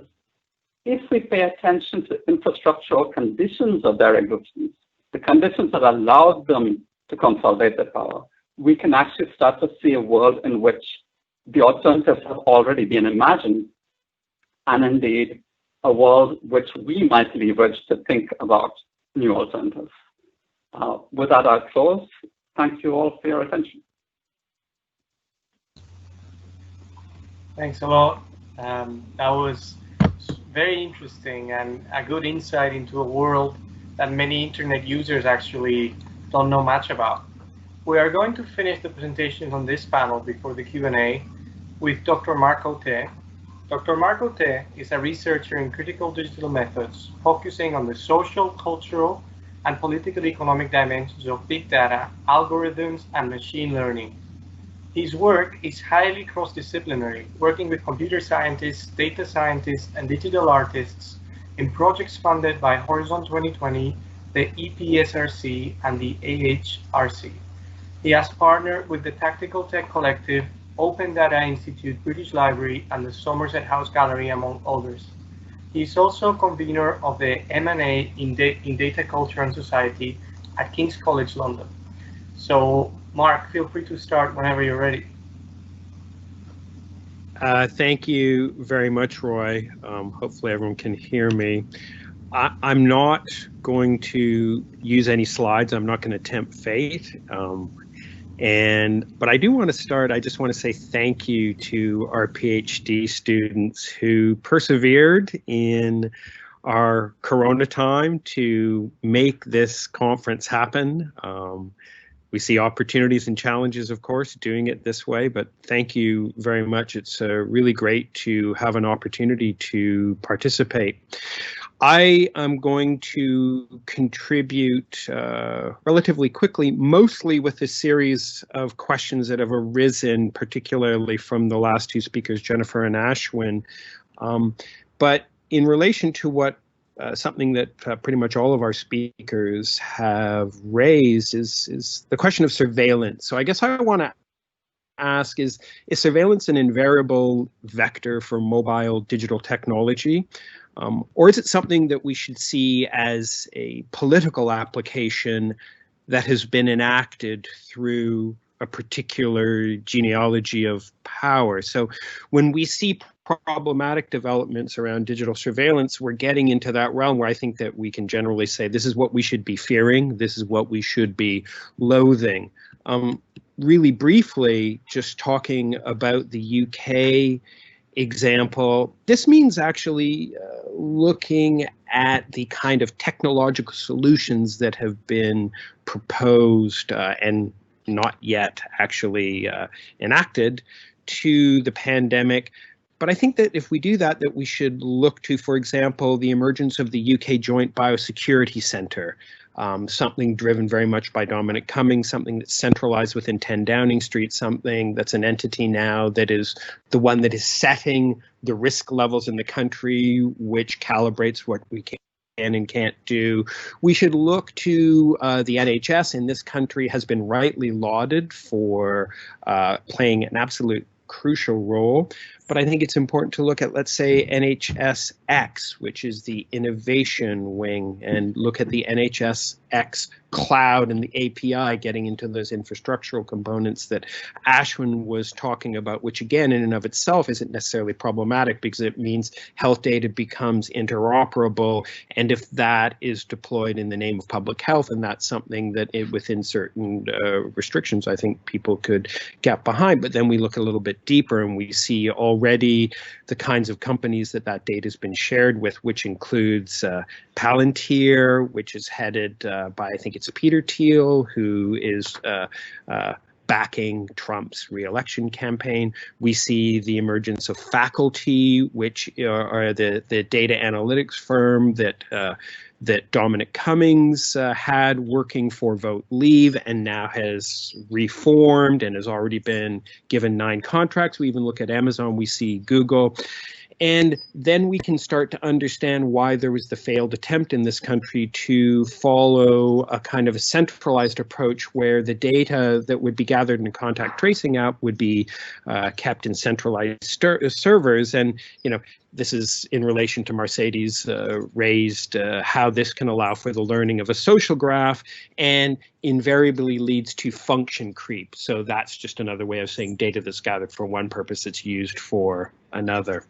if we pay attention to infrastructural conditions of their existence, the conditions that allowed them to consolidate their power, we can actually start to see a world in which the alternatives have already been imagined, and indeed a world which we might leverage to think about new alternatives. With that, I'll close. Thank you all for your attention. Thanks a lot. That was very interesting and a good insight into a world that many internet users actually don't know much about. We are going to finish the presentations on this panel before the Q&A, with Dr. Mark Coté. Dr. Mark Coté is a researcher in critical digital methods, focusing on the social, cultural, and political economic dimensions of big data, algorithms, and machine learning. His work is highly cross-disciplinary, working with computer scientists, data scientists, and digital artists in projects funded by Horizon 2020, the EPSRC, and the AHRC. He has partnered with the Tactical Tech Collective, Open Data Institute, British Library, and the Somerset House Gallery, among others. He is also convener of the M&A in Data Culture and Society at King's College London. So, Mark, feel free to start whenever you're ready. Thank you very much, Roy. Hopefully everyone can hear me. I'm not going to use any slides. I'm not going to tempt fate. But I do want to start, I just want to say thank you to our PhD students who persevered in our Corona time to make this conference happen. We see opportunities and challenges, of course, doing it this way, but thank you very much. It's really great to have an opportunity to participate. I am going to contribute relatively quickly, mostly with a series of questions that have arisen, particularly from the last two speakers, Jennifer and Ashwin. But in relation to what something that pretty much all of our speakers have raised is the question of surveillance. So I guess I want to ask, is surveillance an invariable vector for mobile digital technology? Or is it something that we should see as a political application that has been enacted through a particular genealogy of power? So when we see problematic developments around digital surveillance, we're getting into that realm where I think that we can generally say this is what we should be fearing, this is what we should be loathing. Really briefly, just talking about the UK example, this means actually looking at the kind of technological solutions that have been proposed and not yet actually enacted to the pandemic. But I think that if we do that, that we should look to, for example, the emergence of the UK Joint Biosecurity Centre, something driven very much by Dominic Cummings, something that's centralized within 10 Downing Street, something that's an entity now that is the one that is setting the risk levels in the country, which calibrates what we can and can't do. We should look to the NHS in this country has been rightly lauded for playing an absolute crucial role. But I think it's important to look at, let's say, NHSX, which is the innovation wing, and look at the NHSX cloud and the API getting into those infrastructural components that Ashwin was talking about, which again, in and of itself, isn't necessarily problematic because it means health data becomes interoperable. And if that is deployed in the name of public health, and that's something that within certain restrictions, I think people could get behind. But then we look a little bit deeper and we see already the kinds of companies that data has been shared with, which includes Palantir, which is headed by, I think it's Peter Thiel, who is backing Trump's re-election campaign. We see the emergence of Faculty, which are the data analytics firm that Dominic Cummings had working for Vote Leave and now has reformed and has already been given 9 contracts. We even look at Amazon, we see Google. And then we can start to understand why there was the failed attempt in this country to follow a kind of a centralized approach where the data that would be gathered in a contact tracing app would be kept in centralized servers. And, you know, this is in relation to Mercedes raised how this can allow for the learning of a social graph and invariably leads to function creep. So that's just another way of saying data that's gathered for one purpose that's used for another.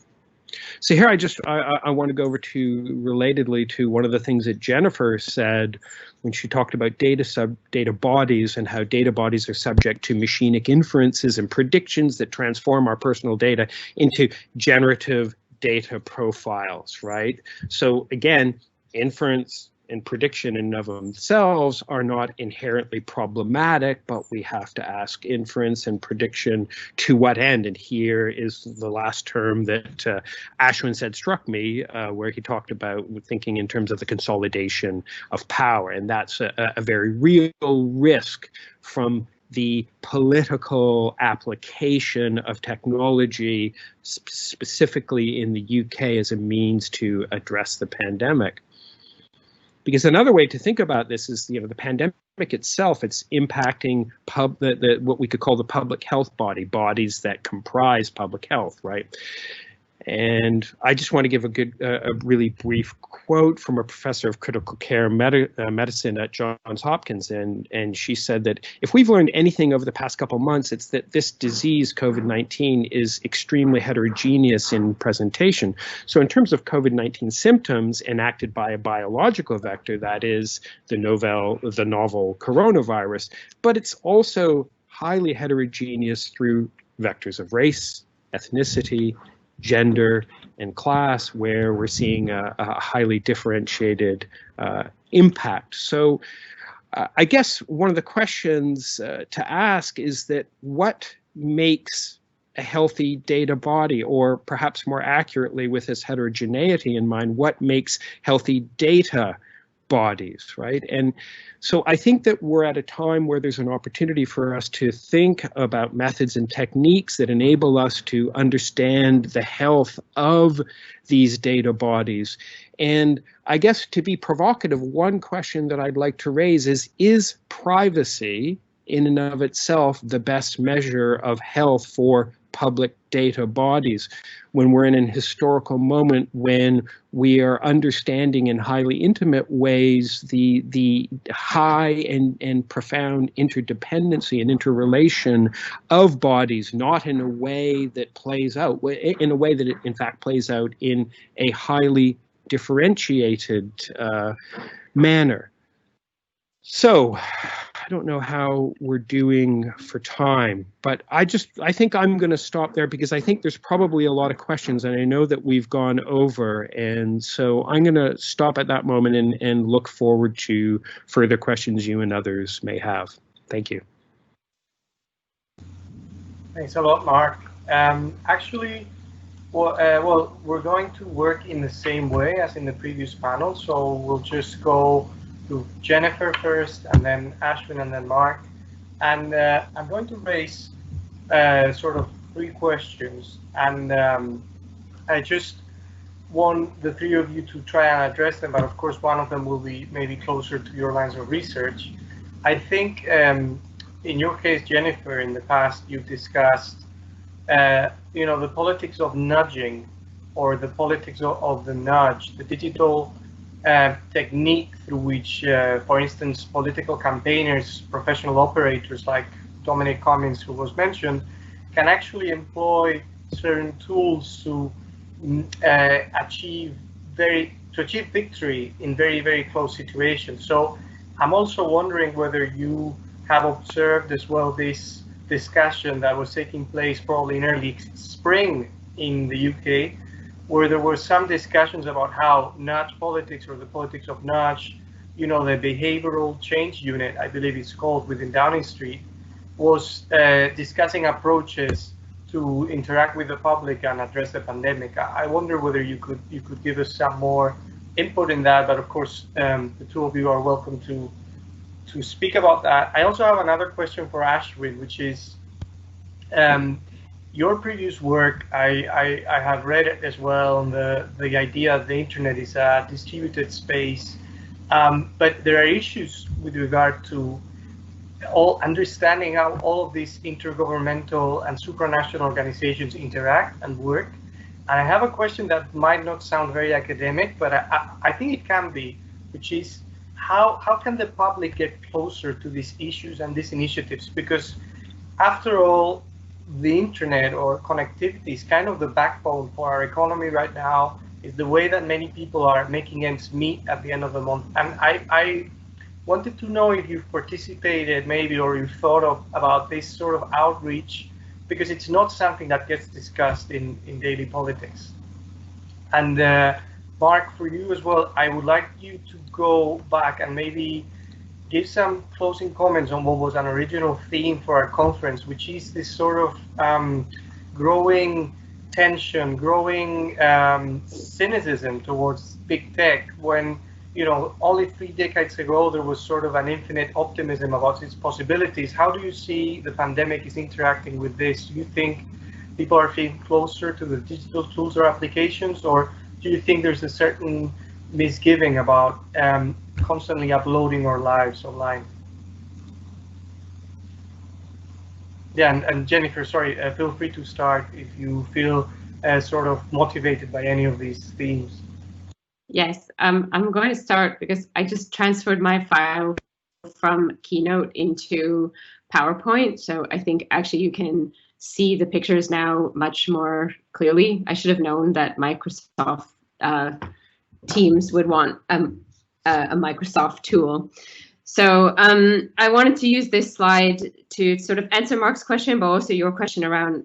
So here I want to go over to relatedly to one of the things that Jennifer said when she talked about data bodies and how data bodies are subject to machinic inferences and predictions that transform our personal data into generative data profiles, right? So again, inference and prediction in and of themselves are not inherently problematic, but we have to ask inference and prediction to what end. And here is the last term that Ashwin said struck me, where he talked about thinking in terms of the consolidation of power. And that's a very real risk from the political application of technology, specifically in the UK, as a means to address the pandemic. Because another way to think about this is, the pandemic itself, it's impacting what we could call the public health bodies that comprise public health, right? And I just want to give a really brief quote from a professor of critical care medicine at Johns Hopkins, and she said that if we've learned anything over the past couple of months, it's that this disease, COVID-19, is extremely heterogeneous in presentation. So in terms of COVID-19 symptoms enacted by a biological vector, that is the novel coronavirus, but it's also highly heterogeneous through vectors of race, ethnicity, gender, and class, where we're seeing a highly differentiated impact. So I guess one of the questions to ask is that what makes a healthy data body, or perhaps more accurately, with this heterogeneity in mind, what makes healthy data bodies, right? And so I think that we're at a time where there's an opportunity for us to think about methods and techniques that enable us to understand the health of these data bodies. And I guess, to be provocative, one question that I'd like to raise is privacy in and of itself the best measure of health for public data bodies, when we're in an historical moment when we are understanding in highly intimate ways the high and profound interdependency and interrelation of bodies, not in a way that plays out, in a way that it in fact plays out in a highly differentiated manner. So I don't know how we're doing for time, but I think I'm going to stop there, because I think there's probably a lot of questions, and I know that we've gone over. And so I'm going to stop at that moment and look forward to further questions you and others may have. Thank you. Thanks a lot, Mark. Actually, well, we're going to work in the same way as in the previous panel. So we'll just go to Jennifer first, and then Ashwin, and then Mark. And I'm going to raise sort of 3 questions. And I just want the 3 of you to try and address them, but of course one of them will be maybe closer to your lines of research. I think in your case, Jennifer, in the past you discussed the politics of nudging, or the politics of the nudge, the digital technique through which, for instance, political campaigners, professional operators like Dominic Cummings, who was mentioned, can actually employ certain tools to achieve victory in very, very close situations. So I'm also wondering whether you have observed as well this discussion that was taking place probably in early spring in the UK, where there were some discussions about how nudge politics, or the politics of nudge, the behavioral change unit, I believe it's called, within Downing Street, was discussing approaches to interact with the public and address the pandemic. I wonder whether you could give us some more input in that, but of course the 2 of you are welcome to speak about that. I also have another question for Ashwin, which is your previous work. I have read it as well, on the idea that the internet is a distributed space, but there are issues with regard to understanding how all of these intergovernmental and supranational organizations interact and work. And I have a question that might not sound very academic, but I think it can be, which is how can the public get closer to these issues and these initiatives? Because after all, the internet, or connectivity, is kind of the backbone for our economy right now. Is the way that many people are making ends meet at the end of the month. And I wanted to know if you've participated maybe, or you've thought about this sort of outreach, because it's not something that gets discussed in daily politics. And Mark, for you as well, I would like you to go back and maybe give some closing comments on what was an original theme for our conference, which is this sort of growing tension, growing cynicism towards big tech, when, you know, only 3 decades ago there was sort of an infinite optimism about its possibilities. How do you see the pandemic is interacting with this? Do you think people are feeling closer to the digital tools or applications, or do you think there's a certain misgiving about constantly uploading our lives online? Yeah, and Jennifer, sorry, feel free to start if you feel sort of motivated by any of these themes. Yes, I'm going to start because I just transferred my file from Keynote into PowerPoint. So I think actually you can see the pictures now much more clearly. I should have known that Microsoft Teams would want a Microsoft tool. So I wanted to use this slide to sort of answer Mark's question, but also your question around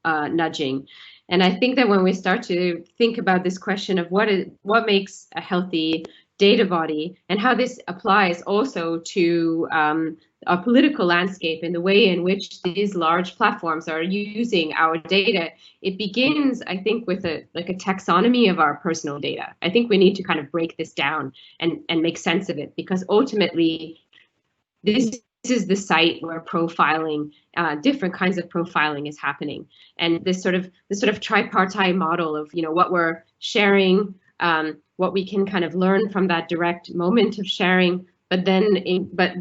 nudging. And I think that when we start to think about this question of what makes a healthy data body and how this applies also to our political landscape and the way in which these large platforms are using our data, it begins, I think, with a taxonomy of our personal data. I think we need to kind of break this down and make sense of it, because ultimately this is the site where profiling, different kinds of profiling is happening. And this sort of tripartite model of, you know, what we're sharing, what we can kind of learn from that direct moment of sharing, but then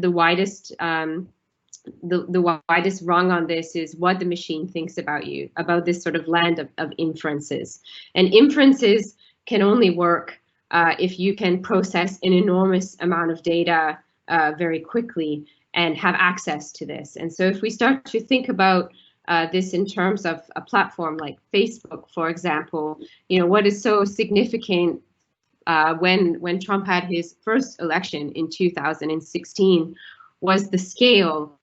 the widest rung on this is what the machine thinks about you, about this sort of land of inferences. And inferences can only work if you can process an enormous amount of data very quickly and have access to this. And so if we start to think about this in terms of a platform like Facebook, for example, you know, what is so significant when Trump had his first election in 2016 was the scale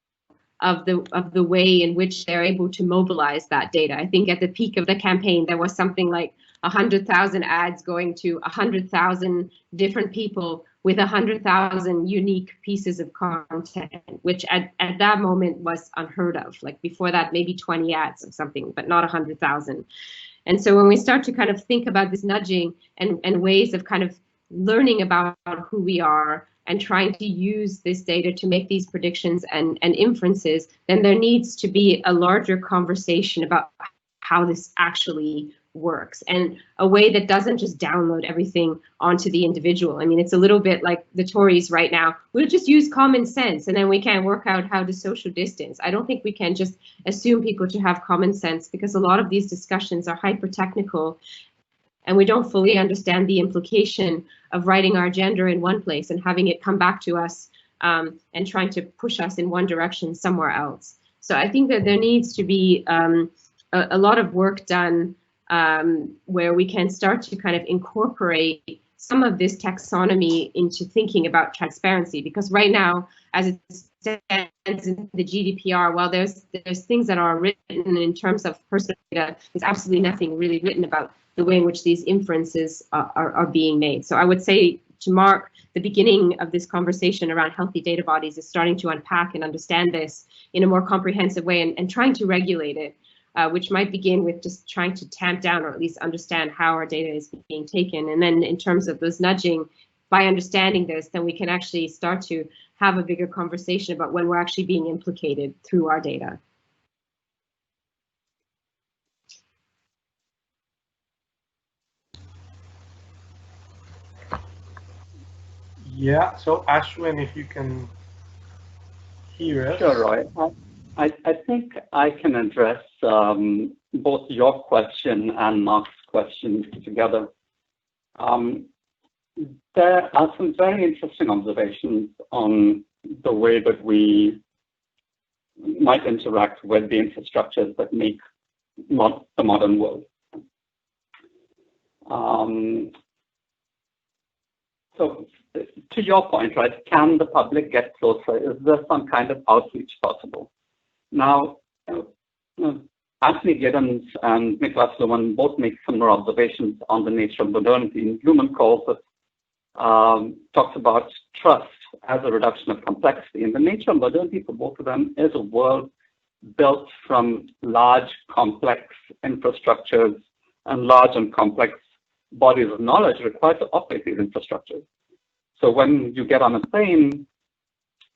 of the way in which they're able to mobilize that data. I think at the peak of the campaign, there was something like 100,000 ads going to 100,000 different people with 100,000 unique pieces of content, which at that moment was unheard of. Like before that, maybe 20 ads or something, but not 100,000. And so when we start to kind of think about this nudging and ways of kind of learning about who we are and trying to use this data to make these predictions and inferences, then there needs to be a larger conversation about how this actually works, and a way that doesn't just download everything onto the individual. I mean, it's a little bit like the Tories right now. We'll just use common sense and then we can work out how to social distance. I don't think we can just assume people to have common sense, because a lot of these discussions are hyper technical and we don't fully understand the implication of writing our agenda in one place and having it come back to us and trying to push us in one direction somewhere else. So I think that there needs to be a lot of work done where we can start to kind of incorporate some of this taxonomy into thinking about transparency, because right now, as it stands in the GDPR, while there's things that are written in terms of personal data, there's absolutely nothing really written about the way in which these inferences are being made. So I would say to Mark, the beginning of this conversation around healthy data bodies is starting to unpack and understand this in a more comprehensive way and trying to regulate it. Which might begin with just trying to tamp down or at least understand how our data is being taken. And then in terms of those nudging, by understanding this, then we can actually start to have a bigger conversation about when we're actually being implicated through our data. Yeah, so Ashwin, if you can hear us. Sure, Roy. I think I can address both your question and Mark's question together. There are some very interesting observations on the way that we might interact with the infrastructures that make the modern world. So to your point, right, can the public get closer? Is there some kind of outreach possible? Now, Anthony Giddens and Nicholas Luhmann both make similar observations on the nature of modernity. Luhmann calls it, talks about trust as a reduction of complexity. And the nature of modernity for both of them is a world built from large, complex infrastructures and large and complex bodies of knowledge required to operate these infrastructures. So when you get on a plane,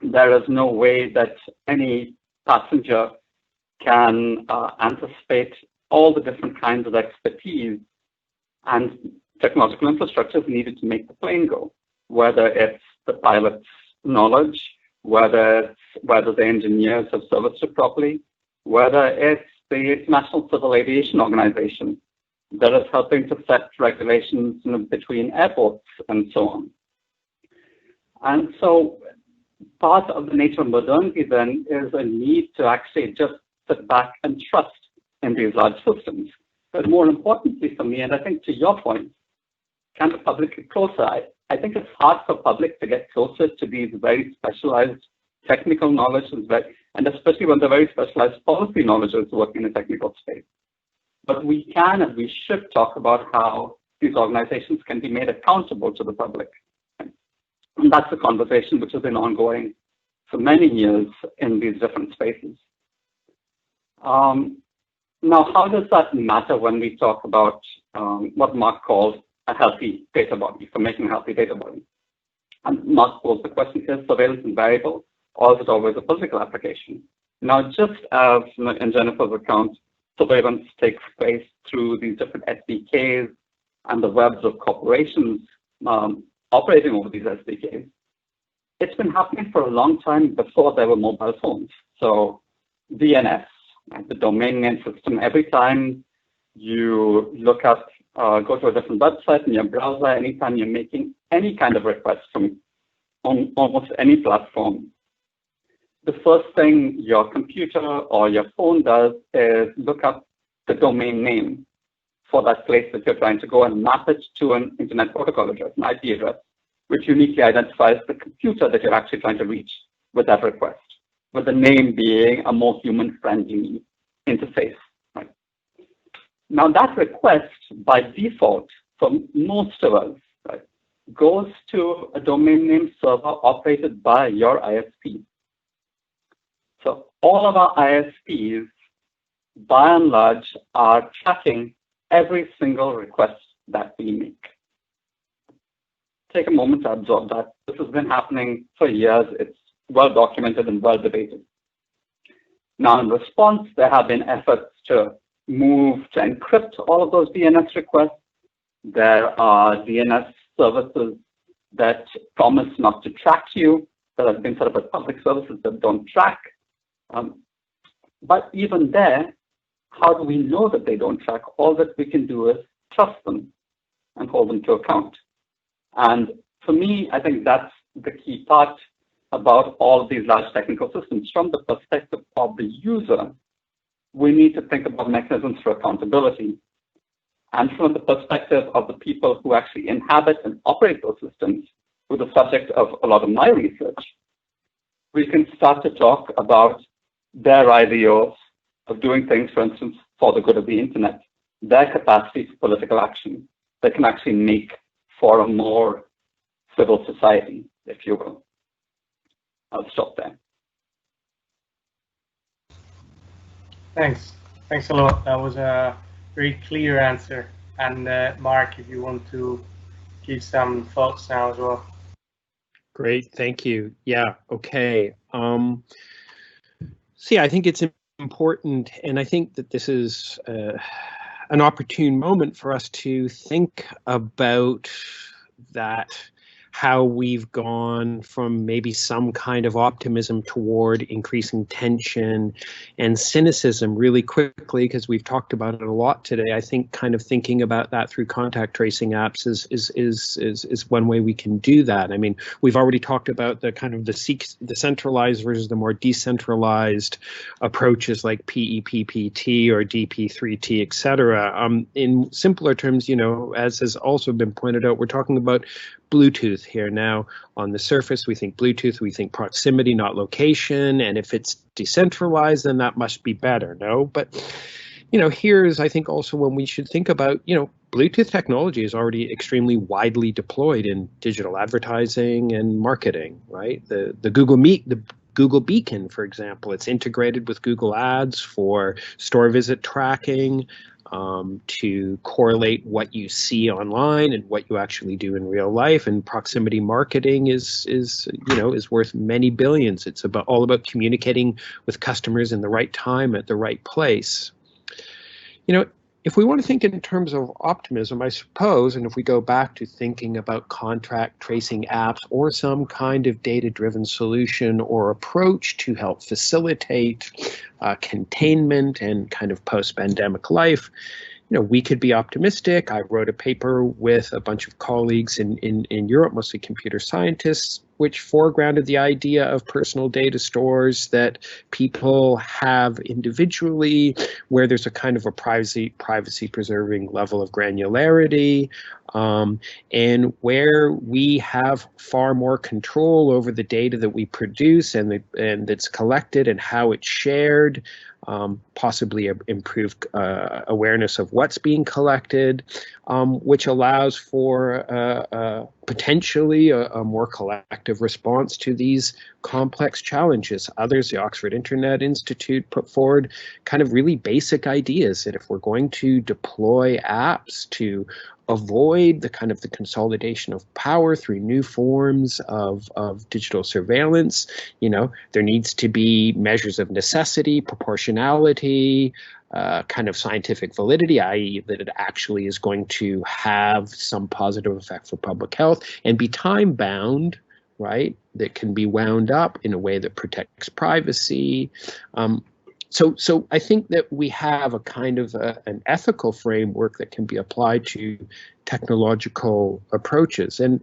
there is no way that any passenger can anticipate all the different kinds of expertise and technological infrastructures needed to make the plane go, whether it's the pilot's knowledge, whether the engineers have serviced it properly, whether it's the International Civil Aviation Organization that is helping to set regulations between airports and so on. And so part of the nature of modernity then is a need to actually just sit back and trust in these large systems. But more importantly for me, and I think to your point, can the public get closer? I think it's hard for public to get closer to these very specialized technical knowledge, and especially when they're very specialized policy knowledge is working in a technical space. But we can and we should talk about how these organizations can be made accountable to the public. And that's a conversation which has been ongoing for many years in these different spaces. Now, how does that matter when we talk about what Mark calls a healthy data body, for making a healthy data body? And Mark posed the question, is surveillance invariable, or is it always a political application? Now, just as in Jennifer's account, surveillance takes place through these different SDKs and the webs of corporations operating over these SDKs. It's been happening for a long time before there were mobile phones. So DNS, the domain name system, every time you look up, go to a different website in your browser, anytime you're making any kind of request from on almost any platform, the first thing your computer or your phone does is look up the domain name for that place that you're trying to go and map it to an internet protocol address, an IP address, which uniquely identifies the computer that you're actually trying to reach with that request, with the name being a more human-friendly interface. Right? Now that request, by default, for most of us, right, goes to a domain name server operated by your ISP. So all of our ISPs, by and large, are tracking every single request that we make. Take a moment to absorb that. This has been happening for years. It's well documented and well debated. Now, in response, there have been efforts to move to encrypt all of those DNS requests. There are DNS services that promise not to track you, that have been set up as public services that don't track. But even there, how do we know that they don't track? All that we can do is trust them and hold them to account. And for me, I think that's the key part about all of these large technical systems. From the perspective of the user, we need to think about mechanisms for accountability. And from the perspective of the people who actually inhabit and operate those systems, who are the subject of a lot of my research, we can start to talk about their ideals of doing things, for instance, for the good of the internet, their capacity for political action that can actually make for a more civil society, if you will. I'll stop there. Thanks. Thanks a lot. That was a very clear answer. And Mark, if you want to give some thoughts now as well. Great, thank you. Yeah, okay. See, I think it's important, and I think that this is an opportune moment for us to think about that, how we've gone from maybe some kind of optimism toward increasing tension and cynicism really quickly, because we've talked about it a lot today. I think kind of thinking about that through contact tracing apps is one way we can do that. I mean, we've already talked about the kind of the centralized versus the more decentralized approaches like PEPPT or DP3T, etc. In simpler terms, you know, as has also been pointed out, we're talking about Bluetooth here. Now, on the surface, we think Bluetooth, we think proximity, not location. And if it's decentralized, then that must be better, no? But here's, I think, also when we should think about, Bluetooth technology is already extremely widely deployed in digital advertising and marketing, right? The Google Meet, the Google Beacon, for example, it's integrated with Google Ads for store visit tracking, to correlate what you see online and what you actually do in real life. And proximity marketing is worth many billions. It's all about communicating with customers in the right time at the right place. If we want to think in terms of optimism, I suppose, and if we go back to thinking about contract tracing apps or some kind of data-driven solution or approach to help facilitate containment and kind of post-pandemic life, we could be optimistic. I wrote a paper with a bunch of colleagues in Europe, mostly computer scientists, which foregrounded the idea of personal data stores that people have individually, where there's a kind of a privacy preserving level of granularity, and where we have far more control over the data that we produce and that's collected and how it's shared. Possibly improved awareness of what's being collected, which allows for potentially a more collective response to these complex challenges. Others, the Oxford Internet Institute, put forward kind of really basic ideas that if we're going to deploy apps to avoid the kind of the consolidation of power through new forms of digital surveillance, there needs to be measures of necessity, proportionality, kind of scientific validity, i.e. that it actually is going to have some positive effect for public health and be time bound, right? That can be wound up in a way that protects privacy. So I think that we have a kind of an ethical framework that can be applied to technological approaches. And,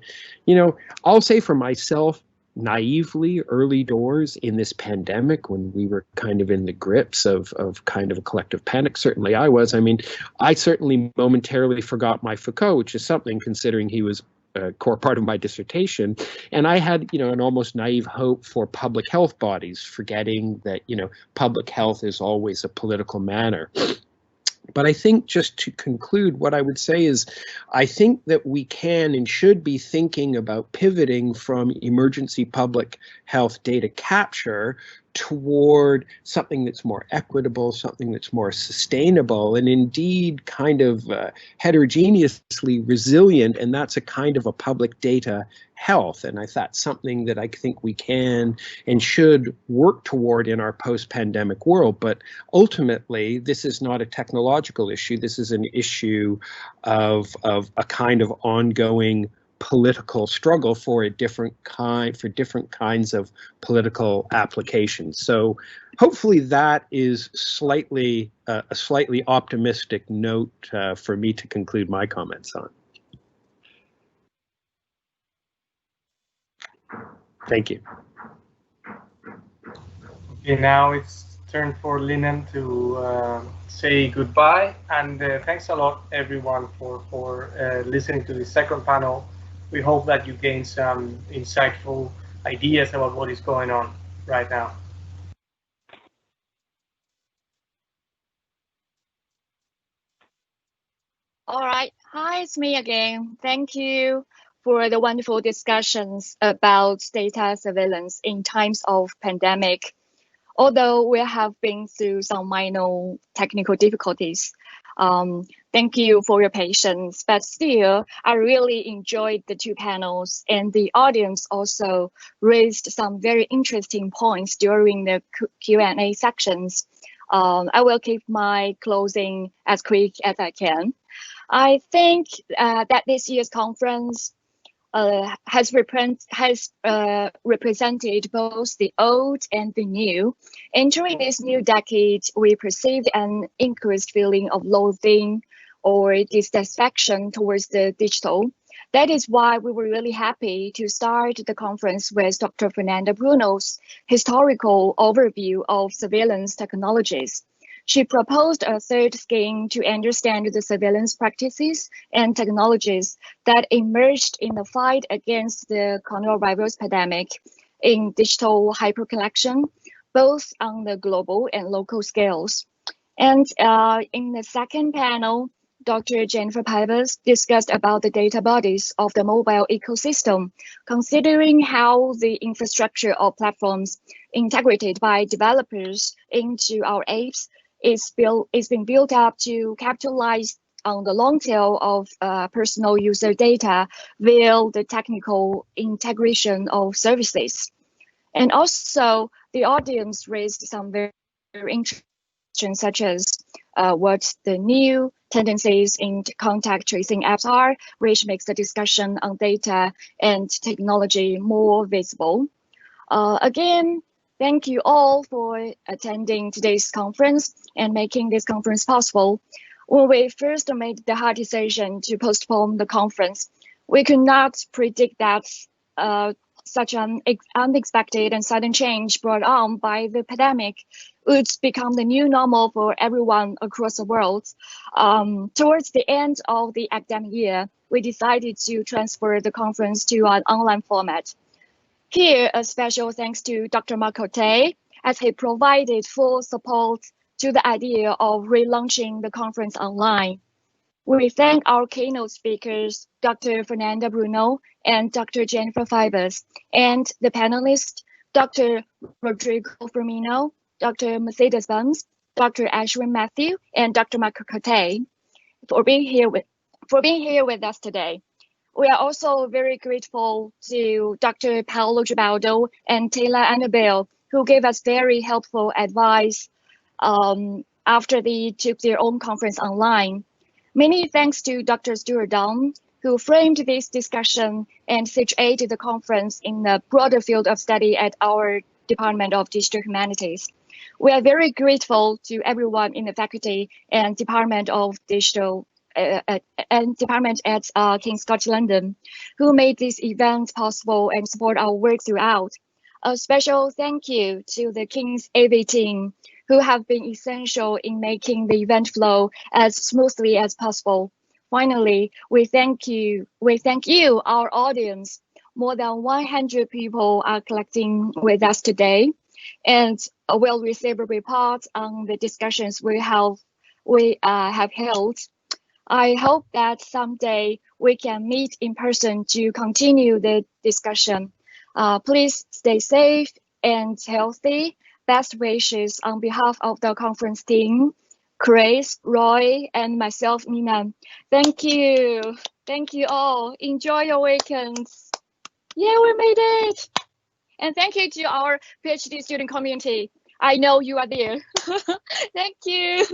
I'll say for myself, naively, early doors in this pandemic, when we were kind of in the grips of kind of a collective panic, certainly I was. I mean, I certainly momentarily forgot my Foucault, which is something considering he was a core part of my dissertation. And I had, an almost naive hope for public health bodies, forgetting that, public health is always a political matter. But I think, just to conclude, what I would say is I think that we can and should be thinking about pivoting from emergency public health data capture toward something that's more equitable, something that's more sustainable, and indeed kind of heterogeneously resilient, and that's a kind of a public data health. And that's something that I think we can and should work toward in our post-pandemic world. But ultimately, this is not a technological issue. This is an issue of a kind of ongoing political struggle for different kinds of political applications. So hopefully that is a slightly optimistic note for me to conclude my comments on. Thank you. Okay, now it's turn for Linnen to say goodbye, and thanks a lot everyone for listening to the second panel. We hope that you gain some insightful ideas about what is going on right now. All right. Hi, it's me again. Thank you for the wonderful discussions about data surveillance in times of pandemic. Although we have been through some minor technical difficulties, thank you for your patience, but still, I really enjoyed the two panels, and the audience also raised some very interesting points during the Q&A sections. I will keep my closing as quick as I can. I think that this year's conference has represented both the old and the new. Entering this new decade, we perceived an increased feeling of loathing or dissatisfaction towards the digital. That is why we were really happy to start the conference with Dr. Fernanda Bruno's historical overview of surveillance technologies. She proposed a third scheme to understand the surveillance practices and technologies that emerged in the fight against the coronavirus pandemic in digital hyperconnection, both on the global and local scales. And in the second panel, Dr. Jennifer Pybus discussed about the data bodies of the mobile ecosystem, considering how the infrastructure of platforms integrated by developers into our apps is being built up to capitalize on the long tail of personal user data via the technical integration of services. And also, the audience raised some very interesting questions, such as what the new tendencies in contact tracing apps are, which makes the discussion on data and technology more visible. Again, thank you all for attending today's conference and making this conference possible. When we first made the hard decision to postpone the conference, we could not predict that such an unexpected and sudden change brought on by the pandemic would become the new normal for everyone across the world. Towards the end of the academic year, we decided to transfer the conference to an online format. Here, a special thanks to Dr. Coté, as he provided full support to the idea of relaunching the conference online. We thank our keynote speakers, Dr. Fernanda Bruno and Dr. Jennifer Pybus, and the panelists, Dr. Rodrigo Firmino, Dr. Mercedes Bunz, Dr. Ashwin Mathew, and Dr. Coté for being here with us today. We are also very grateful to Dr. Paolo Gibaldo and Taylor Annabelle, who gave us very helpful advice after they took their own conference online. Many thanks to Dr. Stuart Dunn, who framed this discussion and situated the conference in the broader field of study at our Department of Digital Humanities. We are very grateful to everyone in the faculty and Department of Digital and Department at King's College London, who made this event possible and support our work throughout. A special thank you to the King's AV team, who have been essential in making the event flow as smoothly as possible. Finally, we thank you, our audience. More than 100 people are collecting with us today, and will receive a report on the discussions we have held. I hope that someday we can meet in person to continue the discussion. Please stay safe and healthy. Best wishes on behalf of the conference team, Chris, Roy, and myself, Nina. Thank you. Thank you all. Enjoy your weekends. Yeah, we made it. And thank you to our PhD student community. I know you are there. Thank you.